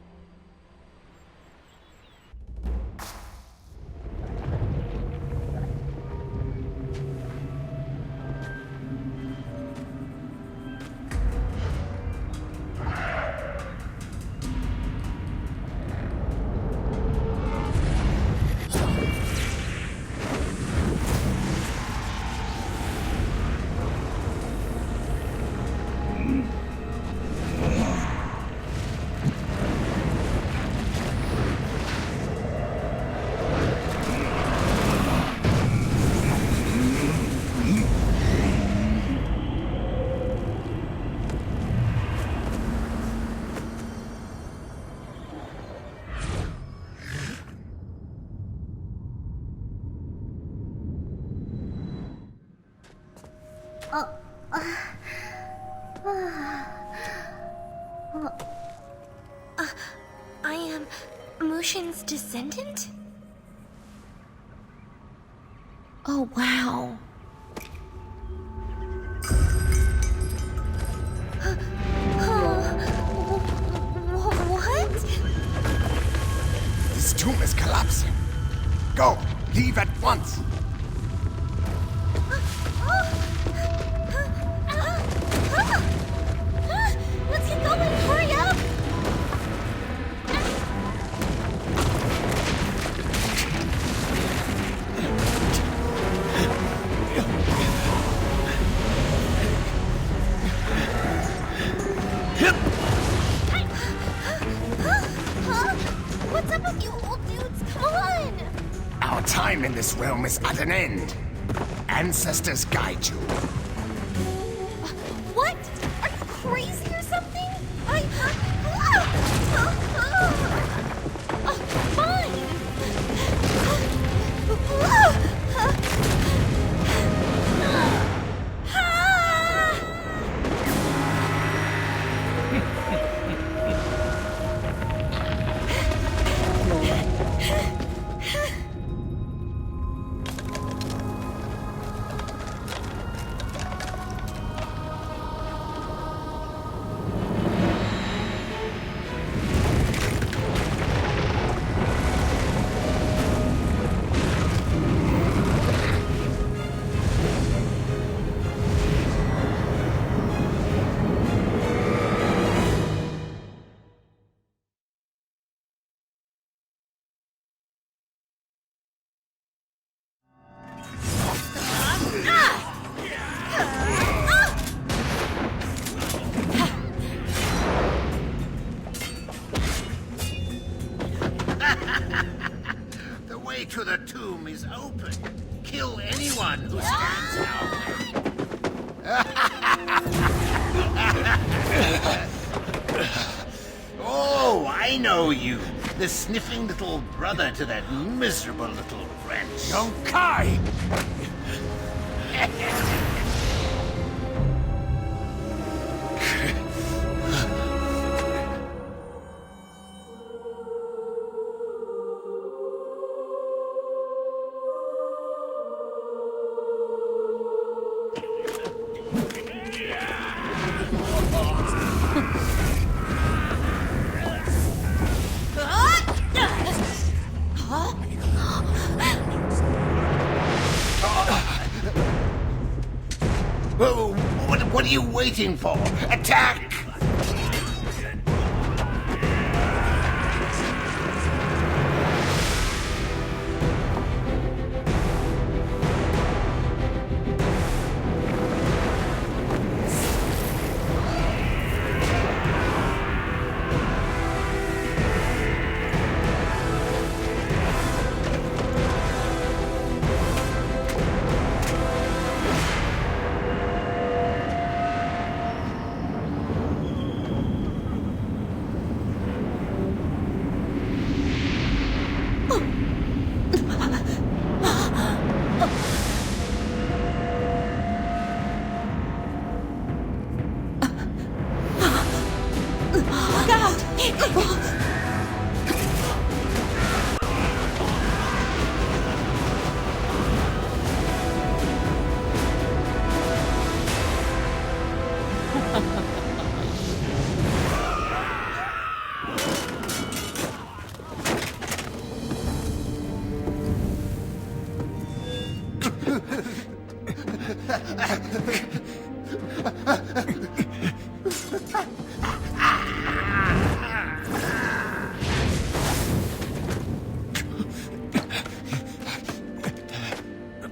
I am Mushin's descendant? Oh, wow. leave at once! Let's get going! Hurry up! What's up with you old dudes? Come on! Our time in this realm is at an end. Ancestors guide you. What? Are you crazy or something? The way to the tomb is open. Kill anyone who stands out. Oh, I know you. The sniffing little brother to that miserable little wretch. Young Kai! Whoa, what are you waiting for? Attack!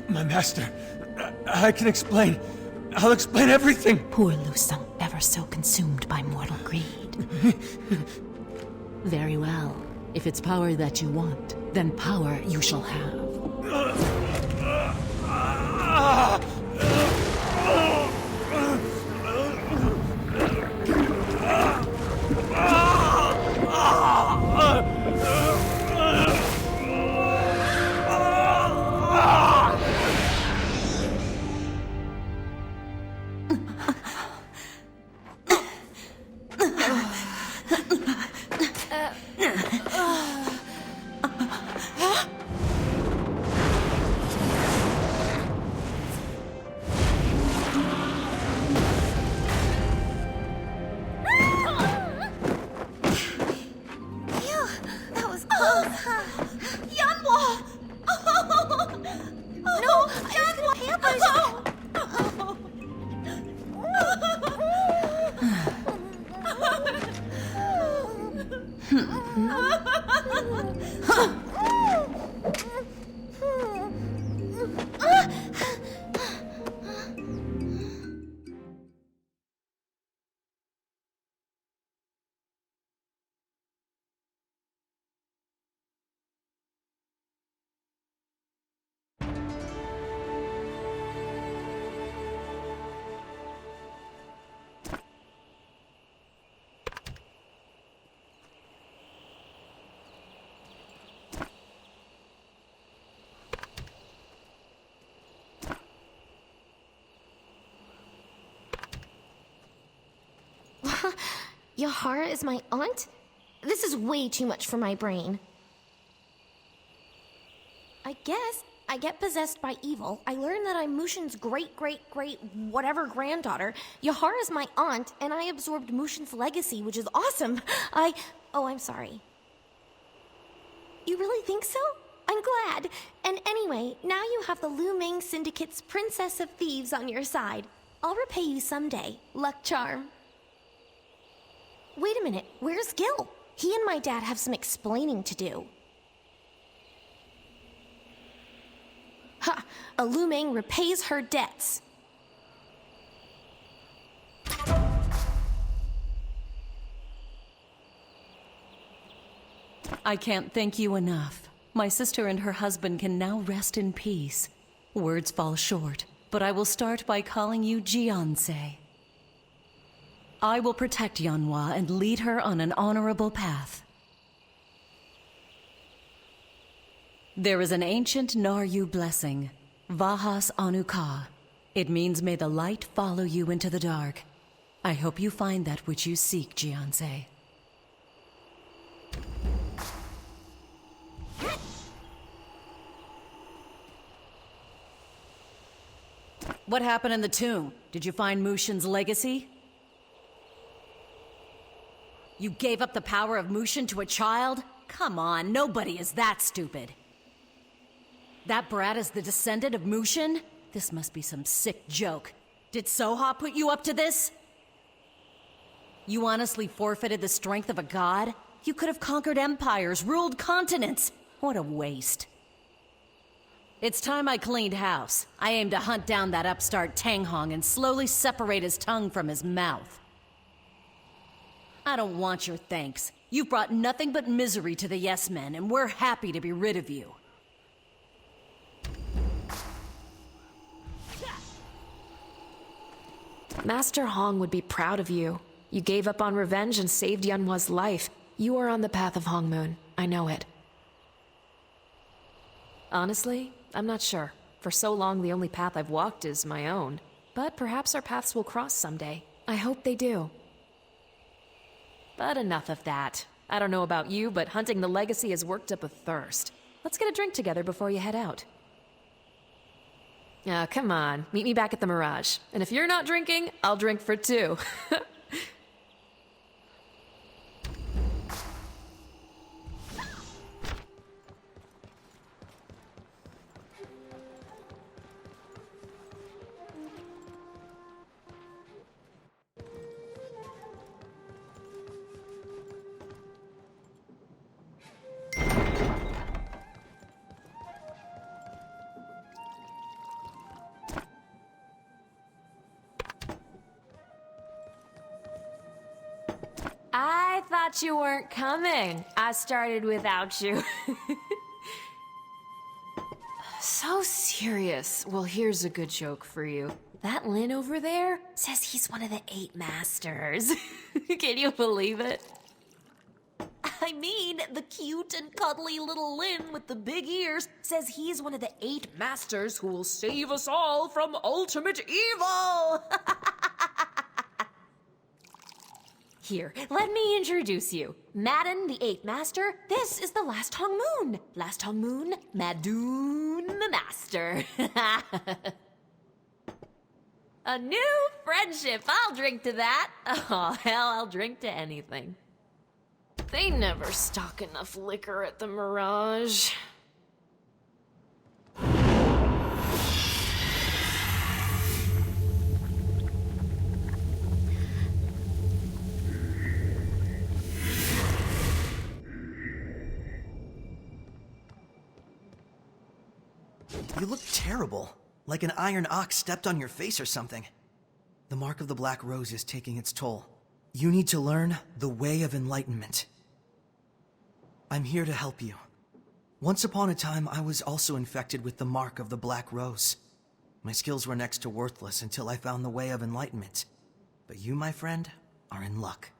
My master, I can explain. I'll explain everything. Poor Lu Sung, ever so consumed by mortal greed. Very well. If it's power that you want, then power you shall have. Phew, that was close. Yanwo! Yahara is my aunt? This is way too much for my brain. I guess I get possessed by evil. I learn that I'm Mushin's great-great-great-whatever granddaughter. Yahara is my aunt, and I absorbed Mushin's legacy, which is awesome. Oh, I'm sorry. You really think so? I'm glad. And anyway, now you have the Lu Ming Syndicate's Princess of Thieves on your side. I'll repay you someday. Luck charm. Wait a minute, where's Gil? He and my dad have some explaining to do. Ha! A Lu Ming repays her debts. I can't thank you enough. My sister and her husband can now rest in peace. Words fall short, but I will start by calling you Jianse. I will protect Yanhua and lead her on an honorable path. There is an ancient Naryu blessing, Vahas Anuka. It means may the light follow you into the dark. I hope you find that which you seek, Jianse. What happened in the tomb? Did you find Mushin's legacy? You gave up the power of Mushin to a child? Come on, nobody is that stupid. That brat is the descendant of Mushin? This must be some sick joke. Did Soha put you up to this? You honestly forfeited the strength of a god? You could have conquered empires, ruled continents. What a waste. It's time I cleaned house. I aim to hunt down that upstart Tanghong and slowly separate his tongue from his mouth. I don't want your thanks. You've brought nothing but misery to the Yes Men, and we're happy to be rid of you. Master Hong would be proud of you. You gave up on revenge and saved Yanhua's life. You are on the path of Hongmoon. I know it. Honestly, I'm not sure. For so long, the only path I've walked is my own. But perhaps our paths will cross someday. I hope they do. But enough of that. I don't know about you, but hunting the legacy has worked up a thirst. Let's get a drink together before you head out. Come on. Meet me back at the Mirage. And if you're not drinking, I'll drink for two. I thought you weren't coming. I started without you. So serious. Well, here's a good joke for you. That Lin over there says he's one of the 8 masters. Can you believe it? I mean, the cute and cuddly little Lin with the big ears says he's one of the 8 masters who will save us all from ultimate evil. Here, let me introduce you. Madden, the 8th Master. This is the Last Hongmoon. Last Hongmoon, Madoon the Master. A new friendship. I'll drink to that. Oh, hell, I'll drink to anything. They never stock enough liquor at the Mirage. You look terrible. Like an iron ox stepped on your face or something. The mark of the Black Rose is taking its toll. You need to learn the way of enlightenment. I'm here to help you. Once upon a time, I was also infected with the mark of the Black Rose. My skills were next to worthless until I found the way of enlightenment. But you, my friend, are in luck.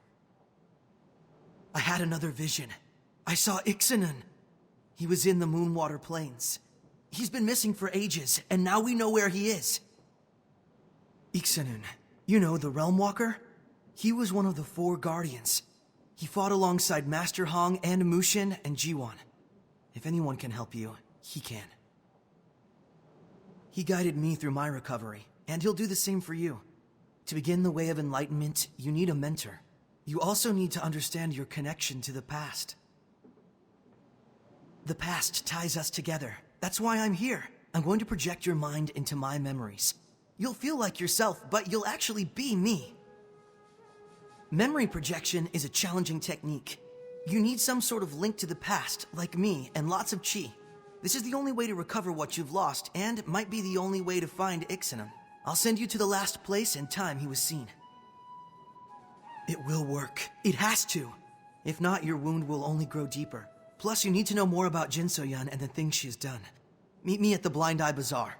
I had another vision. I saw Ixanun. He was in the Moonwater Plains. He's been missing for ages, and now we know where he is. Ixanun, you know, the Realm Walker? He was one of the 4 guardians. He fought alongside Master Hong and Mushin and Jiwon. If anyone can help you, he can. He guided me through my recovery, and he'll do the same for you. To begin the way of enlightenment, you need a mentor. You also need to understand your connection to the past. The past ties us together. That's why I'm here. I'm going to project your mind into my memories. You'll feel like yourself, but you'll actually be me. Memory projection is a challenging technique. You need some sort of link to the past, like me, and lots of chi. This is the only way to recover what you've lost, and might be the only way to find Ixenum. I'll send you to the last place and time he was seen. It will work. It has to. If not, your wound will only grow deeper. Plus, you need to know more about Jin So-yeon and the things she has done. Meet me at the Blind Eye Bazaar.